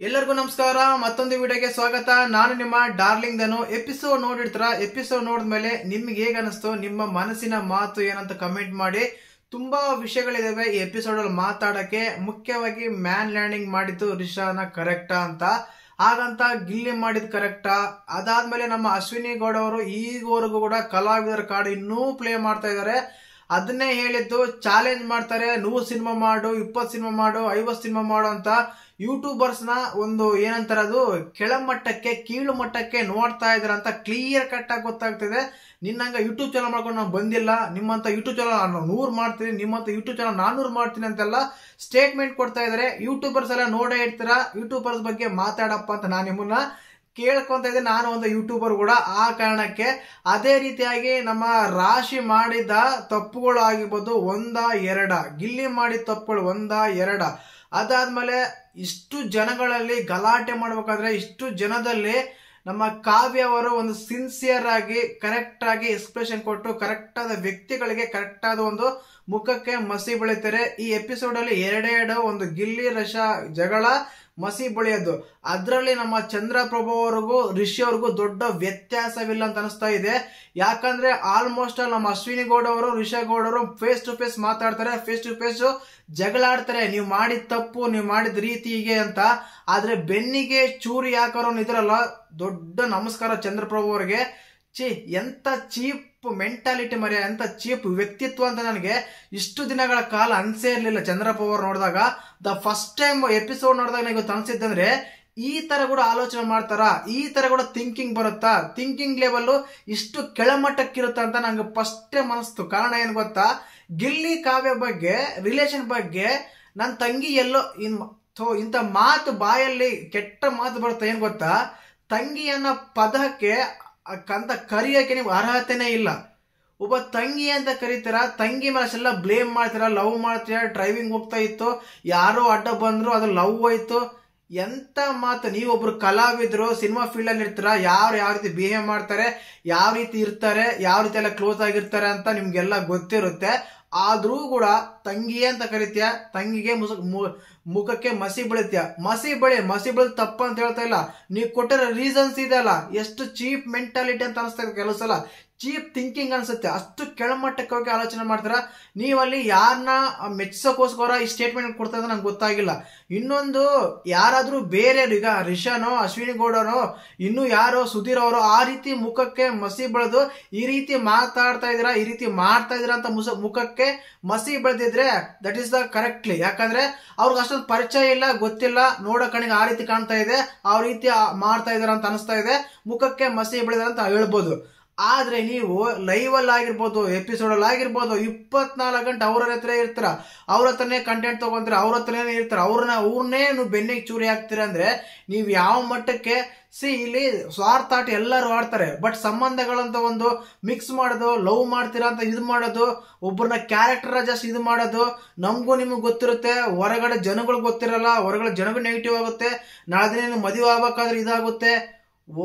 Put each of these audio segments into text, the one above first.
ಎಲ್ಲರಿಗೂ ನಮಸ್ಕಾರ. ಮತ್ತೊಂದು ವಿಡಿಯೋಗೆ ಸ್ವಾಗತ. ನಾನು ನಿಮ್ಮ ಡಾರ್ಲಿಂಗ್ ಧನು. ಎಪಿಸೋಡ್ ನೋಡಿರ್ತೀರಾ? ಎಪಿಸೋಡ್ ನೋಡಿದ್ಮೇಲೆ ನಿಮ್ಗೆ ಹೇಗೆ ಅನಿಸ್ತು, ನಿಮ್ಮ ಮನಸ್ಸಿನ ಮಾತು ಏನಂತ ಕಮೆಂಟ್ ಮಾಡಿ. ತುಂಬಾ ವಿಷಯಗಳಿದಾವೆ ಈ ಎಪಿಸೋಡ್ ಅಲ್ಲಿ ಮಾತಾಡಕ್ಕೆ. ಮುಖ್ಯವಾಗಿ ಮ್ಯಾನ್ ಲ್ಯಾಂಡಿಂಗ್ ಮಾಡಿದ್ದು ರಿಷಾನ ಕರೆಕ್ಟಾ ಅಂತ, ಹಾಗಂತ ಗಿಲ್ಲಿ ಮಾಡಿದ್ ಕರೆಕ್ಟಾ? ಅದಾದ್ಮೇಲೆ ನಮ್ಮ ಅಶ್ವಿನಿ ಗೌಡ ಅವರು ಈಗವರೆಗೂ ಕೂಡ ಕಲಾವಿದರ ಕಾರ್ಡ್ ಇನ್ನೂ ಪ್ಲೇ ಮಾಡ್ತಾ ಇದಾರೆ. ಅದನ್ನೇ ಹೇಳಿದ್ದು, ಚಾಲೆಂಜ್ ಮಾಡ್ತಾರೆ, 100 ಸಿನಿಮಾ ಮಾಡು, 20 ಸಿನಿಮಾ ಮಾಡು, 50 ಸಿನಿಮಾ ಮಾಡು ಅಂತ ಯೂಟ್ಯೂಬರ್ಸ್ ನ ಒಂದು ಏನಂತಾರೆ, ಅದು ಕೆಳಮಟ್ಟಕ್ಕೆ ಕೀಳು ಮಟ್ಟಕ್ಕೆ ನೋಡ್ತಾ ಇದಾರೆ ಅಂತ ಕ್ಲಿಯರ್ ಕಟ್ ಆಗಿ ಗೊತ್ತಾಗ್ತಿದೆ. ನಿನ್ನಂಗ ಯೂಟ್ಯೂಬ್ ಚಾನಲ್ ಮಾಡ್ಕೊಂಡು ನಾವು ಬಂದಿಲ್ಲ, ನಿಮ್ಮಂತ ಯೂಟ್ಯೂಬ್ ಚಾನಲ್ 100 ಮಾಡ್ತೀನಿ, ನಿಮ್ಮಂತ ಯೂಟ್ಯೂಬ್ ಚಾನಲ್ 400 ಮಾಡ್ತೀನಿ ಅಂತೆಲ್ಲ ಸ್ಟೇಟ್ಮೆಂಟ್ ಕೊಡ್ತಾ ಇದಾರೆ. ಯೂಟ್ಯೂಬರ್ಸ್ ಎಲ್ಲ ನೋಡೇ ಇರ್ತೀರಾ, ಯೂಟ್ಯೂಬರ್ಸ್ ಬಗ್ಗೆ ಮಾತಾಡಪ್ಪ ಅಂತ ನಾನು ನಿಮ್ಮನ್ನ ಕೇಳ್ಕೊಂತ ಇದ್ದೆ. ನಾನು ಒಂದು ಯೂಟ್ಯೂಬರ್ ಕೂಡ ಆ ಕಾರಣಕ್ಕೆ. ಅದೇ ರೀತಿಯಾಗಿ ನಮ್ಮ ರಾಶಿ ಮಾಡಿದ ತಪ್ಪುಗಳು ಆಗಿರ್ಬೋದು, 1-2 ಗಿಲ್ಲಿ ಮಾಡಿದ ತಪ್ಪುಗಳು 1-2. ಅದಾದ್ಮೇಲೆ ಇಷ್ಟು ಜನಗಳಲ್ಲಿ ಗಲಾಟೆ ಮಾಡ್ಬೇಕಾದ್ರೆ, ಇಷ್ಟು ಜನದಲ್ಲಿ ನಮ್ಮ ಕಾವ್ಯ ಅವರು ಒಂದು ಸಿನ್ಸಿಯರ್ ಆಗಿ ಕರೆಕ್ಟ್ ಆಗಿ ಎಕ್ಸ್ಪ್ರೆಷನ್ ಕೊಟ್ಟು ಕರೆಕ್ಟ್ ಆದ ವ್ಯಕ್ತಿಗಳಿಗೆ ಕರೆಕ್ಟ್ ಆದ ಒಂದು ಮುಖಕ್ಕೆ ಮಸಿ ಬೆಳಿತಾರೆ. ಈ ಎಪಿಸೋಡ್ ಅಲ್ಲಿ 2 ಒಂದು ಗಿಲ್ಲಿ ರಶಾ ಜಗಳ ಮಸಿ ಬೆಳೆಯೋದು, ಅದರಲ್ಲಿ ನಮ್ಮ ಚಂದ್ರಪ್ರಭು ಅವ್ರಿಗೂ ರಿಷಿ ಅವ್ರಿಗೂ ದೊಡ್ಡ ವ್ಯತ್ಯಾಸವಿಲ್ಲ ಅಂತ ಅನಿಸ್ತಾ ಇದೆ. ಯಾಕಂದ್ರೆ ಆಲ್ಮೋಸ್ಟ್ ನಮ್ಮ ಅಶ್ವಿನಿ ಗೌಡ ಅವರು ರಿಷಾ ಗೌಡ ಅವರು ಫೇಸ್ ಟು ಫೇಸ್ ಮಾತಾಡ್ತಾರೆ, ಫೇಸ್ ಟು ಫೇಸ್ ಜಗಳಾಡ್ತಾರೆ, ನೀವು ಮಾಡಿದ ತಪ್ಪು, ನೀವು ಮಾಡಿದ ರೀತಿ ಹೀಗೆ ಅಂತ. ಆದ್ರೆ ಬೆನ್ನಿಗೆ ಚೂರಿ ಹಾಕೋರು ಇದ್ರಲ್ಲ, ದೊಡ್ಡ ನಮಸ್ಕಾರ ಚಂದ್ರಪ್ರಭು ಅವ್ರಿಗೆ. ಎಂತ ಚೀಪ್ ಮೆಂಟಾಲಿಟಿ ಮರ್ಯ, ಎಂತ ಚೀಪ್ ವ್ಯಕ್ತಿತ್ವ ಅಂತ ನನಗೆ ಇಷ್ಟು ದಿನಗಳ ಕಾಲ ಅನ್ಸೇ ಇರ್ಲಿಲ್ಲ. ಚಂದ್ರಪ್ರಭು ಅವ್ರು ನೋಡಿದಾಗ, ದ ಫಸ್ಟ್ ಟೈಮ್ ಎಪಿಸೋಡ್ ನೋಡಿದಾಗ ನನಗೆ ಅನ್ಸಿದ್ದಂದ್ರೆ, ಈ ತರ ಕೂಡ ಆಲೋಚನೆ ಮಾಡ್ತಾರ, ಈ ತರ ಕೂಡ ಥಿಂಕಿಂಗ್ ಬರುತ್ತಾ, ಥಿಂಕಿಂಗ್ ಲೆವೆಲ್ ಇಷ್ಟು ಕೆಳಮಟ್ಟಕ್ಕಿರುತ್ತ ಅಂತ ನಂಗೆ ಫಸ್ಟ್ ಟೈಮ್ ಅನಿಸ್ತು. ಕಾರಣ ಏನ್ ಗೊತ್ತಾ, ಗಿಲ್ಲಿ ಕಾವ್ಯ ಬಗ್ಗೆ, ರಿಲೇಷನ್ ಬಗ್ಗೆ ನನ್ನ ತಂಗಿ ಎಲ್ಲೋ ಇಂಥ ಮಾತು ಬಾಯಲ್ಲಿ ಕೆಟ್ಟ ಮಾತು ಬರುತ್ತೆ. ಏನ್ ಗೊತ್ತಾ, ತಂಗಿ ಅನ್ನೋ ಪದಕ್ಕೆ ಅಂತ ಕರಿಯಕ್ಕೆ ನೀವು ಅರ್ಹತೆನೇ ಇಲ್ಲ. ಒಬ್ಬ ತಂಗಿ ಅಂತ ಕರೀತೀರಾ, ತಂಗಿ ಮೇಲೆ ಅಷ್ಟೆಲ್ಲ ಬ್ಲೇಮ್ ಮಾಡ್ತೀರಾ, ಲವ್ ಮಾಡ್ತೀರಾ, ಡ್ರೈವಿಂಗ್ ಹೋಗ್ತಾ ಇತ್ತು, ಯಾರೋ ಅಡ್ಡ ಬಂದ್ರು, ಅದು ಲವ್ ಹೋಯ್ತು. ಎಂತ ಮಾತು! ನೀವೊಬ್ರು ಕಲಾವಿದ್ರು, ಸಿನಿಮಾ ಫೀಲ್ಡ್ ಅಲ್ಲಿ ಇರ್ತೀರಾ, ಯಾವ ರೀತಿ ಬಿಹೇವ್ ಮಾಡ್ತಾರೆ, ಯಾವ ರೀತಿ ಇರ್ತಾರೆ, ಯಾವ ರೀತಿ ಎಲ್ಲ ಕ್ಲೋಸ್ ಆಗಿರ್ತಾರೆ ಅಂತ ನಿಮ್ಗೆಲ್ಲ ಗೊತ್ತಿರುತ್ತೆ. ಆದ್ರೂ ಕೂಡ ತಂಗಿ ಅಂತ ಕರಿತೀಯ, ತಂಗಿಗೆ ಮುಖಕ್ಕೆ ಮಸಿ ಬೆಳಿತೀಯ. ಮಸಿ ಬೆಳೆದು ತಪ್ಪ ಅಂತ ಹೇಳ್ತಾ ಇಲ್ಲ, ನೀವು ಕೊಟ್ಟಿರೋ ರೀಸನ್ಸ್ ಇದೆಯಲ್ಲ, ಎಷ್ಟು ಚೀಪ್ ಮೆಂಟಾಲಿಟಿ ಅಂತ ಅನಿಸ್ತಾ ಇದೆ. ಕೆಲವು ಸಲ ಚೀಪ್ ಥಿಂಕಿಂಗ್ ಅನ್ಸುತ್ತೆ. ಅಷ್ಟು ಕೆಳಮಟ್ಟಕ್ಕೆ ಹೋಗಿ ಆಲೋಚನೆ ಮಾಡ್ತೀರಾ. ನೀವಲ್ಲಿ ಯಾರನ್ನ ಮೆಚ್ಚೋಕೋಸ್ಕರ ಈ ಸ್ಟೇಟ್ಮೆಂಟ್ ಕೊಡ್ತಾ ಇದ್ರೆ ನಂಗೆ ಗೊತ್ತಾಗಿಲ್ಲ. ಇನ್ನೊಂದು, ಯಾರಾದ್ರೂ ಬೇರೆ, ಈಗ ರಿಷಾನೋ, ಅಶ್ವಿನಿ ಗೌಡನೋ, ಇನ್ನು ಯಾರೋ ಸುಧೀರ್ ಅವರು ಆ ರೀತಿ ಮುಖಕ್ಕೆ ಮಸಿ ಬೆಳೆದು ಈ ರೀತಿ ಮಾತಾಡ್ತಾ ಇದ್ದೀರಾ, ಈ ರೀತಿ ಮಾಡ್ತಾ ಇದೀರಾ ಅಂತ ಮುಖಕ್ಕೆ ಮಸಿ ಬೆಳೆದಿದ್ರೆ ದಟ್ ಈಸ್ ದ ಕರೆಕ್ಟ್ಲಿ. ಯಾಕಂದ್ರೆ ಅವ್ರಿಗೆ ಅಷ್ಟೊಂದು ಪರಿಚಯ ಇಲ್ಲ, ಗೊತ್ತಿಲ್ಲ, ನೋಡೋ ಕಣಿಗೆ ಆ ರೀತಿ ಕಾಣ್ತಾ ಇದೆ, ಆ ರೀತಿ ಮಾಡ್ತಾ ಇದಾರ ಅಂತ ಅನಿಸ್ತಾ ಇದೆ, ಮುಖಕ್ಕೆ ಮಸಿ ಬೆಳೆದ ಅಂತ ಹೇಳ್ಬೋದು. ಆದ್ರೆ ನೀವು ಲೈವ್ ಅಲ್ಲಿ ಆಗಿರ್ಬೋದು, ಎಪಿಸೋಡ್ ಅಲ್ಲಿ ಆಗಿರ್ಬೋದು, 24 ಗಂಟೆ ಅವ್ರ ಹತ್ರ ಇರ್ತೀರ, ಅವ್ರ ಹತ್ರನೇ ಕಂಟೆಂಟ್ ತಗೊಂತೀರ, ಅವ್ರ ಹತ್ರನೇ ಇರ್ತೀರ, ಅವ್ರನ್ನೇ ನೀವು ಬೆನ್ನಿಗೆ ಚೂರಿ ಹಾಕ್ತೀರ ಅಂದ್ರೆ ನೀವು ಯಾವ ಮಟ್ಟಕ್ಕೆ? ಇಲ್ಲಿ ಸ್ವಾರ್ಥ ಆಟ ಎಲ್ಲರೂ ಆಡ್ತಾರೆ, ಬಟ್ ಸಂಬಂಧಗಳಂತ ಒಂದು ಮಿಕ್ಸ್ ಮಾಡೋದು, ಲವ್ ಮಾಡ್ತೀರಾ ಅಂತ ಇದು ಮಾಡೋದು, ಒಬ್ಬರನ್ನ ಕ್ಯಾರೆಕ್ಟರ್ ಜಸ್ಟ್ ಇದು ಮಾಡೋದು, ನಮಗೂ ನಿಮ್ಗೆ ಗೊತ್ತಿರುತ್ತೆ, ಹೊರಗಡೆ ಜನಗಳು ಗೊತ್ತಿರಲ್ಲ, ಹೊರಗಡೆ ಜನಗಳು ನೆಗೆಟಿವ್ ಆಗುತ್ತೆ, ನಾಳೆ ದಿನ ಮದುವೆ ಆಗ್ಬೇಕಾದ್ರೆ ಇದಾಗುತ್ತೆ.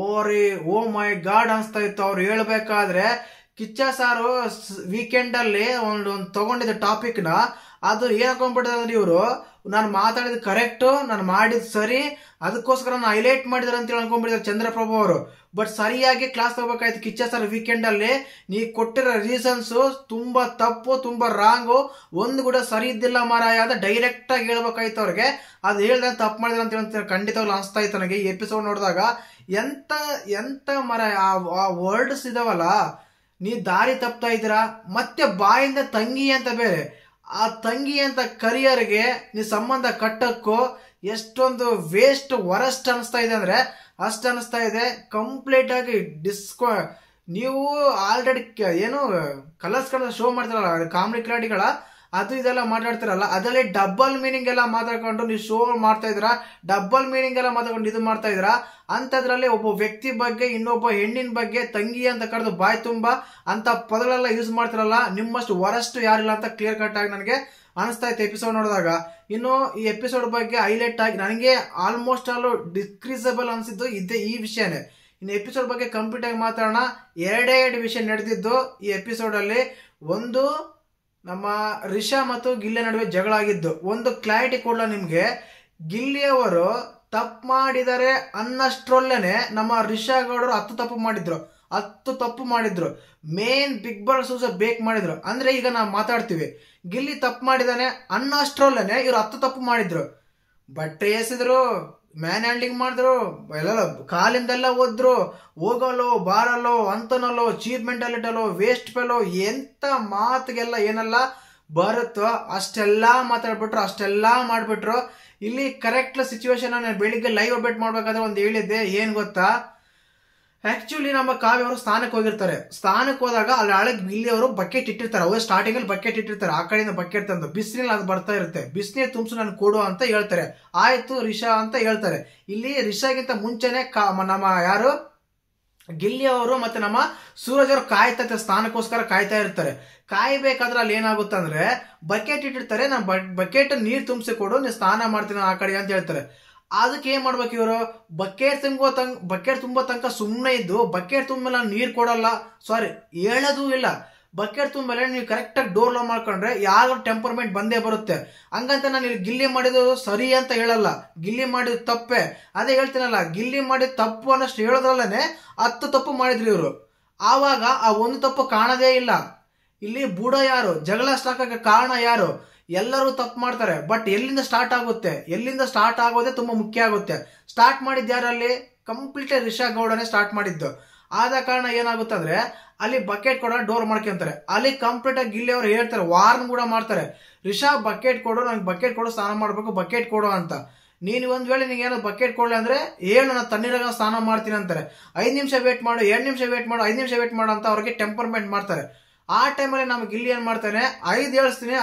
ಓ ಮೈ ಗಾಡ್ ಅನ್ಸ್ತಾ ಇತ್ತು ಅವ್ರು ಹೇಳ್ಬೇಕಾದ್ರೆ. ಕಿಚ್ಚ ಸಾರು ವೀಕೆಂಡ್ ಅಲ್ಲಿ ಒಂದು ತಗೊಂಡಿದ್ದ ಟಾಪಿಕ್ ನ, ಅದು ಏನ್ ಹಾಕೊಂಡ್ಬಿಟ್ಟಿದ್ರೆ, ಇವರು ನಾನು ಮಾತಾಡಿದ ಕರೆಕ್ಟ್, ನಾನು ಮಾಡಿದ್ ಸರಿ, ಅದಕ್ಕೋಸ್ಕರ ನಾನು ಹೈಲೈಟ್ ಮಾಡಿದಾರೆ ಅಂತ ಅನ್ಕೊಂಡ್ಬಿಟ್ಟಿದ್ದಾರೆ ಚಂದ್ರಪ್ರಭು ಅವರು. ಬಟ್ ಸರಿಯಾಗಿ ಕ್ಲಾಸ್ ತಗೋಬೇಕಾಯ್ತು ಕಿಚ್ಚ ಸರ್ ವೀಕೆಂಡ್ ಅಲ್ಲಿ. ನೀವು ಕೊಟ್ಟಿರೋ ರೀಸನ್ಸ್ ತುಂಬಾ ತಪ್ಪು, ತುಂಬಾ ರಾಂಗು, ಒಂದು ಕೂಡ ಸರಿ ಇದ್ದಿಲ್ಲ ಮಾರಾಯ ಅಂತ ಡೈರೆಕ್ಟ್ ಆಗಿ ಹೇಳ್ಬೇಕಾಯ್ತು ಅವ್ರಿಗೆ. ಅದು ಹೇಳ್ದೆ ತಪ್ಪು ಮಾಡಿದ್ರೆ ಅಂತ ಖಂಡಿತವಾಗ್ಲೂ ಅನಿಸ್ತಾ ಇತ್ತು ನನಗೆ ಈ ಎಪಿಸೋಡ್ ನೋಡಿದಾಗ. ಎಂತ ಮಾರಾಯ ಆ ವರ್ಡ್ಸ್ ಇದಾವಲ್ಲ, ನೀ ದಾರಿ ತಪ್ತಾ ಇದ್ದೀರಾ. ಮತ್ತೆ ಬಾಯಿಂದ ತಂಗಿ ಅಂತ ಬೇರೆ, ಆ ತಂಗಿ ಅಂತ ಕರಿಯರ್ಗೆ ನೀ ಸಂಬಂಧ ಕಟ್ಟಕ್ಕೂ ಎಷ್ಟೊಂದು ವೇಸ್ಟ್, ವರಸ್ಟ್ ಅನಿಸ್ತಾ ಇದೆ ಅಂದ್ರೆ ಅಷ್ಟು ಅನಿಸ್ತಾ ಇದೆ. ಕಂಪ್ಲೀಟ್ ಆಗಿ ನೀವು ಆಲ್ರೆಡಿ ಏನು ಕಲರ್ಸ್ಗಳನ್ನ ಶೋ ಮಾಡ್ತಾರಲ್ಲ ಕಾಮಿಡಿ ಕ್ಲಾಡಿಗಳ, ಅದು ಇದೆಲ್ಲ ಮಾತಾಡ್ತಿರಲ್ಲ, ಅದರಲ್ಲಿ ಡಬಲ್ ಮೀನಿಂಗ್ ಎಲ್ಲ ಮಾತಾಡ್ಕೊಂಡು ನೀವು ಶೋ ಮಾಡ್ತಾ ಇದ್ರ, ಡಬಲ್ ಮೀನಿಂಗ್ ಎಲ್ಲ ಮಾತಾಡ್ಕೊಂಡು ಇದು ಮಾಡ್ತಾ ಇದ್ರ. ಅಂತದ್ರಲ್ಲಿ ಒಬ್ಬ ವ್ಯಕ್ತಿ ಬಗ್ಗೆ, ಇನ್ನೊಬ್ಬ ಹೆಣ್ಣಿನ ಬಗ್ಗೆ ತಂಗಿ ಅಂತ ಕರೆದು ಬಾಯ್ ತುಂಬಾ ಅಂತ ಪದಗಳೆಲ್ಲ ಯೂಸ್ ಮಾಡ್ತಿರಲ್ಲ, ನಿಮ್ಮಷ್ಟು ವರಷ್ಟು ಯಾರಿಲ್ಲ ಅಂತ ಕ್ಲಿಯರ್ ಕಟ್ ಆಗಿ ನನಗೆ ಅನಿಸ್ತಾ ಇತ್ತು ಎಪಿಸೋಡ್ ನೋಡಿದಾಗ. ಇನ್ನು ಈ ಎಪಿಸೋಡ್ ಬಗ್ಗೆ ಹೈಲೈಟ್ ಆಗಿ ನನಗೆ ಆಲ್ಮೋಸ್ಟ್ ಆಲ್ ಡಿಸ್ಕ್ರೀಸಬಲ್ ಅನ್ಸಿದ್ದು ಇದೇ ಈ ವಿಷಯನೇ. ಇನ್ನು ಎಪಿಸೋಡ್ ಬಗ್ಗೆ ಕಂಪ್ಲೀಟ್ ಆಗಿ ಮಾತಾಡೋಣ. 2 ವಿಷಯ ನಡೆದಿದ್ದು ಈ ಎಪಿಸೋಡ್ ಅಲ್ಲಿ. ಒಂದು, ನಮ್ಮ ರಿಷಾ ಮತ್ತು ಗಿಲ್ಲಿ ನಡುವೆ ಜಗಳ ಆಗಿದ್ದು. ಒಂದು ಕ್ಲಾರಿಟಿ ಕೊಡ್ಲ ನಿಮ್ಗೆ, ಗಿಲ್ಲಿ ಅವರು ತಪ್ಪು ಮಾಡಿದರೆ ಅನ್ನಷ್ಟ್ರಲ್ಲೇನೆ ನಮ್ಮ ರಿಷಾ ಗೌಡರು 10 ತಪ್ಪು ಮಾಡಿದ್ರು. ಮೇನ್ ಬಿಗ್ ಬಾಸ್ ಬೇಕ್ ಮಾಡಿದ್ರು. ಅಂದ್ರೆ ಈಗ ನಾವು ಮಾತಾಡ್ತೀವಿ, ಗಿಲ್ಲಿ ತಪ್ಪು ಮಾಡಿದಾನೆ ಅನ್ನಷ್ಟ್ರಲ್ಲೇನೆ ಇವ್ರು 10 ತಪ್ಪು ಮಾಡಿದ್ರು. ಬಟ್ಟೆ ಎಸೆದ್ರು, ಮ್ಯಾನ್ ಹ್ಯಾಂಡ್ಲಿಂಗ್ ಮಾಡಿದ್ರು, ಎಲ್ಲ ಕಾಲಿಂದೆಲ್ಲ ಓದ್ರು, ಹೋಗಲು ಬಾರಲು ಅಂತನಲ್ಲೋ ಚೀಪ್ ಮೆಂಟಾಲಿಟಲ್ಲೋ ವೇಸ್ಟ್ ಫೆಲೋ ಎಂತ ಮಾತಿಗೆಲ್ಲ ಏನೆಲ್ಲ ಬರುತ್ತೋ ಅಷ್ಟೆಲ್ಲಾ ಮಾತಾಡ್ಬಿಟ್ರು, ಅಷ್ಟೆಲ್ಲಾ ಮಾಡ್ಬಿಟ್ರು. ಇಲ್ಲಿ ಕರೆಕ್ಟ್ ಸಿಚುವೇಶನ್ ನಾನು ಬೆಳಿಗ್ಗೆ ಲೈವ್ ಅಪ್ಡೇಟ್ ಮಾಡ್ಬೇಕಾದ್ರೆ ಒಂದು ಹೇಳಿದ್ದೆ, ಏನ್ ಗೊತ್ತಾ, ಆಕ್ಚುಲಿ ನಮ್ಮ ಕಾವ್ಯ ಅವರು ಸ್ಥಾನಕ್ಕೆ ಹೋಗಿರ್ತಾರೆ. ಸ್ಥಾನಕ್ಕೆ ಹೋದಾಗ ಅಲ್ಲಿ ಹಳಗ್ ಗಿಲ್ಲಿ ಅವರು ಬಕೆಟ್ ಇಟ್ಟಿರ್ತಾರೆ. ಅವ್ರು ಸ್ಟಾರ್ಟಿಂಗ್ ಅಲ್ಲಿ ಬಕೆಟ್ ಇಟ್ಟಿರ್ತಾರೆ, ಆ ಕಡೆಯಿಂದ ಬಕೆಟ್ ತಂದು ಬಿಸಿನೀರು ಅದು ಬರ್ತಾ ಇರುತ್ತೆ. ಬಿಸಿನೀರು ತುಂಬಿಸು ನಾನು ಕೊಡು ಅಂತ ಹೇಳ್ತಾರೆ. ಆಯ್ತು ರಿಷಾ ಅಂತ ಹೇಳ್ತಾರೆ. ಇಲ್ಲಿ ರಿಷಾಗಿಂತ ಮುಂಚೆನೆ ನಮ್ಮ ಯಾರು ಗಿಲ್ಲಿ ಅವರು ಮತ್ತೆ ನಮ್ಮ ಸೂರಜ್ ಅವರು ಕಾಯ್ತಾ ಸ್ಥಾನಕ್ಕೋಸ್ಕರ ಕಾಯ್ತಾ ಇರ್ತಾರೆ. ಕಾಯ್ಬೇಕಾದ್ರೆ ಅಲ್ಲಿ ಏನಾಗುತ್ತೆ ಅಂದ್ರೆ ಬಕೆಟ್ ಇಟ್ಟಿರ್ತಾರೆ, ನಾನು ಬಕೆಟ್ ನೀರ್ ತುಂಬಿಸಿ ಕೊಡು, ನೀನು ಸ್ನಾನ ಮಾಡ್ತೀನಿ ಆ ಕಡೆ ಅಂತ ಹೇಳ್ತಾರೆ. ಅದಕ್ಕೆ ಏನ್ ಮಾಡ್ಬೇಕು ಇವರು, ಬಕೆಟ್ ತುಂಬೋ ತನಕ ಸುಮ್ಮನೆ ಇದ್ದು ಬಕೆಟ್ ತುಂಬಲ್ಲ ನೀರ್ ಕೊಡಲ್ಲ, ಸಾರಿ ಹೇಳೋದು ಇಲ್ಲ. ಬಕೆಟ್ ತುಂಬಲೆ ನೀವು ಕರೆಕ್ಟ್ ಆಗಿ ಡೋರ್ ಲಾಕ್ ಮಾಡ್ಕೊಂಡ್ರೆ ಯಾರು ಟೆಂಪರ್ಮೆಂಟ್ ಬಂದೇ ಬರುತ್ತೆ. ಹಂಗಂತ ನಾನು ಇಲ್ಲಿ ಗಿಲ್ಲಿ ಮಾಡಿದ್ದು ಸರಿ ಅಂತ ಹೇಳಲ್ಲ, ಗಿಲ್ಲಿ ಮಾಡಿದ ತಪ್ಪೆ. ಅದೇ ಹೇಳ್ತೀನಲ್ಲ, ಗಿಲ್ಲಿ ಮಾಡಿದ ತಪ್ಪು ಅನ್ನಷ್ಟು ಹೇಳೋದ್ರಲ್ಲೇನೆ 10 ತಪ್ಪು ಮಾಡಿದ್ರಿ ಇವರು. ಆವಾಗ ಆ ಒಂದು ತಪ್ಪು ಕಾಣದೇ ಇಲ್ಲ. ಇಲ್ಲಿ ಬುಡ ಯಾರು, ಜಗಳ ಸ್ಟಾರ್ಟ್ ಆಗಕ್ಕೆ ಕಾರಣ ಯಾರು, ಎಲ್ಲರೂ ತಪ್ಪು ಮಾಡ್ತಾರೆ. ಬಟ್ ಎಲ್ಲಿಂದ ಸ್ಟಾರ್ಟ್ ಆಗುತ್ತೆ, ಎಲ್ಲಿಂದ ಸ್ಟಾರ್ಟ್ ಆಗೋದೇ ತುಂಬಾ ಮುಖ್ಯ ಆಗುತ್ತೆ. ಸ್ಟಾರ್ಟ್ ಮಾಡಿದ್ದು ಯಾರಲ್ಲಿ, ಕಂಪ್ಲೀಟ್ ರಿಷಾ ಗೌಡನೇ ಸ್ಟಾರ್ಟ್ ಮಾಡಿದ್ದು. ಆದ ಕಾರಣ ಏನಾಗುತ್ತೆ ಅಂದ್ರೆ ಅಲ್ಲಿ ಬಕೆಟ್ ಕೊಡ ಡೋರ್ ಮಾಡ್ಕೊಂತಾರೆ. ಅಲ್ಲಿ ಕಂಪ್ಲೀಟ್ ಆಗಿ ಗಿಲ್ಲಿ ಅವರು ಹೇಳ್ತಾರೆ, ವಾರ್ನ್ ಕೂಡ ಮಾಡ್ತಾರೆ, ರಿಷಾ ಬಕೆಟ್ ಕೊಡು, ನಂಗೆ ಬಕೆಟ್ ಕೊಡು, ಸ್ನಾನ ಮಾಡ್ಬೇಕು, ಬಕೆಟ್ ಕೊಡು ಅಂತ. ನೀನು ಒಂದ್ ವೇಳೆ ನಿಂಗೆ ಏನೋ ಬಕೆಟ್ ಕೊಡ್ಲಿ ಅಂದ್ರೆ ಹೇಳು, ನಾನು ತಣ್ಣೀರಾಗ ಸ್ನಾನ ಮಾಡ್ತೀನಿ ಅಂತಾರೆ. 5 ನಿಮಿಷ ವೇಟ್ ಮಾಡು, 2 ನಿಮಿಷ ವೇಟ್ ಮಾಡು, 5 ನಿಮಿಷ ವೇಟ್ ಮಾಡು ಅಂತ ಅವ್ರಿಗೆ ಟೆಂಪರ್ಮೆಂಟ್ ಮಾಡ್ತಾರೆ. ಆ ಟೈಮಲ್ಲಿ ನಮ್ಮ ಗಿಲ್ಲಿ ಏನ್ ಮಾಡ್ತಾನೆ, 5 ಹೇಳ್ತೀನಿ,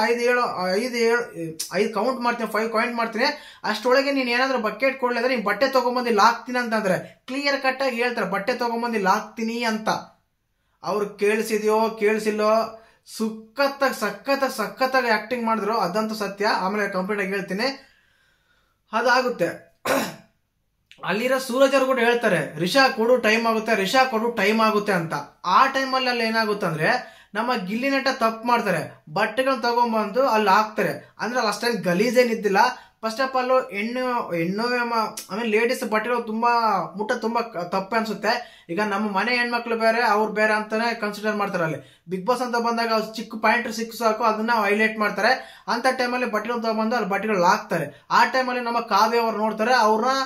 5 ಕೌಂಟ್ ಮಾಡ್ತೀನಿ, 5 ಕೌಂಟ್ ಮಾಡ್ತೀನಿ, ಅಷ್ಟೊಳಗೆ ನೀನ್ ಏನಾದ್ರೂ ಬಕೆಟ್ ಕೊಡ್ಲಿದ್ರೆ ನೀನ್ ಬಟ್ಟೆ ತಗೊಂಬಂದು ಇಲ್ಲಿ ಹಾಕ್ತೀನಿ ಅಂತಂದ್ರೆ ಕ್ಲಿಯರ್ ಕಟ್ ಆಗಿ ಹೇಳ್ತಾರೆ, ಬಟ್ಟೆ ತಗೊಂಬಂದು ಇಲ್ಲಿ ಹಾಕ್ತೀನಿ ಅಂತ. ಅವ್ರು ಕೇಳಿಸಿದ್ಯೋ ಕೇಳಿಸಿಲ್ಲೋ, ಸಖತ್ತಾಗಿ ಆಕ್ಟಿಂಗ್ ಮಾಡಿದ್ರು, ಅದಂತೂ ಸತ್ಯ. ಆಮೇಲೆ ಕಂಪ್ಲೀಟ್ ಆಗಿ ಹೇಳ್ತೀನಿ, ಅದಾಗುತ್ತೆ. ಅಲ್ಲಿರೋ ಸೂರಜ್ ಅವರು ಕೂಡ ಹೇಳ್ತಾರೆ, ರಿಷಾ ಕೊಡು ಟೈಮ್ ಆಗುತ್ತೆ, ರಿಷಾ ಕೊಡು ಟೈಮ್ ಆಗುತ್ತೆ ಅಂತ. ಆ ಟೈಮಲ್ಲಿ ಅಲ್ಲಿ ಏನಾಗುತ್ತೆ ಅಂದ್ರೆ ನಮ್ಮ ಗಿಲ್ಲಿ ನಟ ತಪ್ಪು ಮಾಡ್ತಾರೆ, ಬಟ್ಟೆಗಳನ್ನ ತಗೊಂಡ್ಬಂದು ಅಲ್ಲಿ ಹಾಕ್ತಾರೆ. ಅಂದ್ರೆ ಅಲ್ಲಿ ಅಷ್ಟೇನು ಗಲೀಜೇನಿದ್ದಿಲ್ಲ. ಫಸ್ಟ್ ಆಫ್ ಆಲ್ ಹೆಣ್ಣು ಆಮೇಲೆ ಲೇಡೀಸ್ ಬಟ್ಟೆಗಳು ತುಂಬಾ ತುಂಬಾ ತಪ್ಪು ಅನ್ಸುತ್ತೆ. ಈಗ ನಮ್ಮ ಮನೆ ಹೆಣ್ಮಕ್ಳು ಬೇರೆ, ಅವ್ರು ಬೇರೆ ಅಂತಾನೆ ಕನ್ಸಿಡರ್ ಮಾಡ್ತಾರೆ. ಅಲ್ಲಿ ಬಿಗ್ ಬಾಸ್ ಅಂತ ಬಂದಾಗ ಅವ್ರು ಚಿಕ್ಕ ಪಾಯಿಂಟ್ ಸಿಕ್ಸ್ ಸಾಕು, ಅದನ್ನ ಹೈಲೈಟ್ ಮಾಡ್ತಾರೆ. ಅಂತ ಟೈಮಲ್ಲಿ ಬಟ್ಟೆಗಳು ತಗೊಂಡ್ಬಂದು ಅಲ್ಲಿ ಬಟ್ಟೆಗಳು ಹಾಕ್ತಾರೆ. ಆ ಟೈಮಲ್ಲಿ ನಮ್ಮ ಕಾವ್ಯ ಅವ್ರು ನೋಡ್ತಾರೆ, ಅವ್ರನ್ನ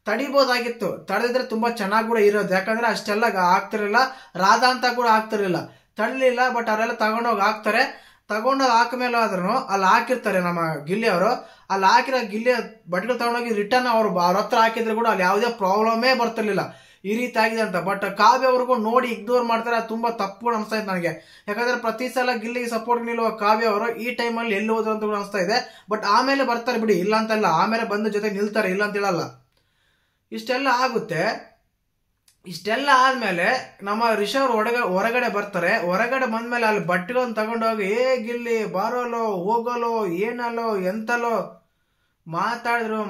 ತಡಿಬೋದಾಗಿತ್ತು, ತಡೆದಿದ್ರೆ ತುಂಬಾ ಚೆನ್ನಾಗಿ ಕೂಡ ಇರೋದು. ಯಾಕಂದ್ರೆ ಅಷ್ಟೆಲ್ಲ ಆಗ್ತಿರಲಿಲ್ಲ, ರಾಧಾ ಅಂತ ಕೂಡ ಆಗ್ತಿರ್ಲಿಲ್ಲ, ತಡಲಿಲ್ಲ. ಬಟ್ ಅವರೆಲ್ಲ ತಗೊಂಡೋಗಿ ಹಾಕ್ತಾರೆ. ತಗೊಂಡೋಗಿ ಹಾಕಮೇಲೆ ಆದ್ರೂ ಅಲ್ಲಿ ಹಾಕಿರ್ತಾರೆ ನಮ್ಮ ಗಿಲ್ಲಿ ಅವರು. ಅಲ್ಲಿ ಹಾಕಿರೋ ಗಿಲ್ಲಿ ಬಟ್ಟೆಗಳು ತಗೊಂಡೋಗಿ ರಿಟರ್ನ್ ಅವ್ರ ಹತ್ರ ಹಾಕಿದ್ರು ಕೂಡ ಅಲ್ಲಿ ಯಾವುದೇ ಪ್ರಾಬ್ಲಮೇ ಬರ್ತಿರ್ಲಿಲ್ಲ, ಈ ರೀತಿ ಆಗಿದೆ ಅಂತ. ಬಟ್ ಕಾವ್ಯ ಅವ್ರಿಗೂ ನೋಡಿ ಇಗ್ನೋರ್ ಮಾಡ್ತಾರೆ, ತುಂಬಾ ತಪ್ಪು ಅನಿಸ್ತಾ ಇದೆ ನನಗೆ. ಯಾಕಂದ್ರೆ ಪ್ರತಿ ಸಲ ಗಿಲ್ಲಿಗೆ ಸಪೋರ್ಟ್ ನಿಲ್ಲುವ ಕಾವ್ಯ ಅವರು ಈ ಟೈಮಲ್ಲಿ ಎಲ್ಲಿ ಹೋದ್ರು ಅಂತ ಕೂಡ ಅನಿಸ್ತಾ ಇದೆ. ಬಟ್ ಆಮೇಲೆ ಬರ್ತಾರೆ ಬಿಡಿ, ಇಲ್ಲ ಅಂತಲ್ಲ, ಆಮೇಲೆ ಬಂದು ಜೊತೆ ನಿಲ್ತಾರೆ, ಇಲ್ಲ ಅಂತ ಹೇಳಲ್ಲ. ಇಷ್ಟೆಲ್ಲ ಆಗುತ್ತೆ. ಇಷ್ಟೆಲ್ಲ ಆದ್ಮೇಲೆ ನಮ್ಮ ರಿಷಾ ಅವ್ರು ಹೊರಗಡೆ ಬರ್ತಾರೆ. ಹೊರಗಡೆ ಬಂದ್ಮೇಲೆ ಅಲ್ಲಿ ಬಟ್ಟೆಗಳನ್ನು ತಗೊಂಡೋಗಿ ಗಿಲ್ಲಿ ಬಾರೋಲೋ ಹೋಗೋಲೋ ಏನಲ್ಲೋ ಎಂತಲೋ ಮಾತಾಡಿದ್ರು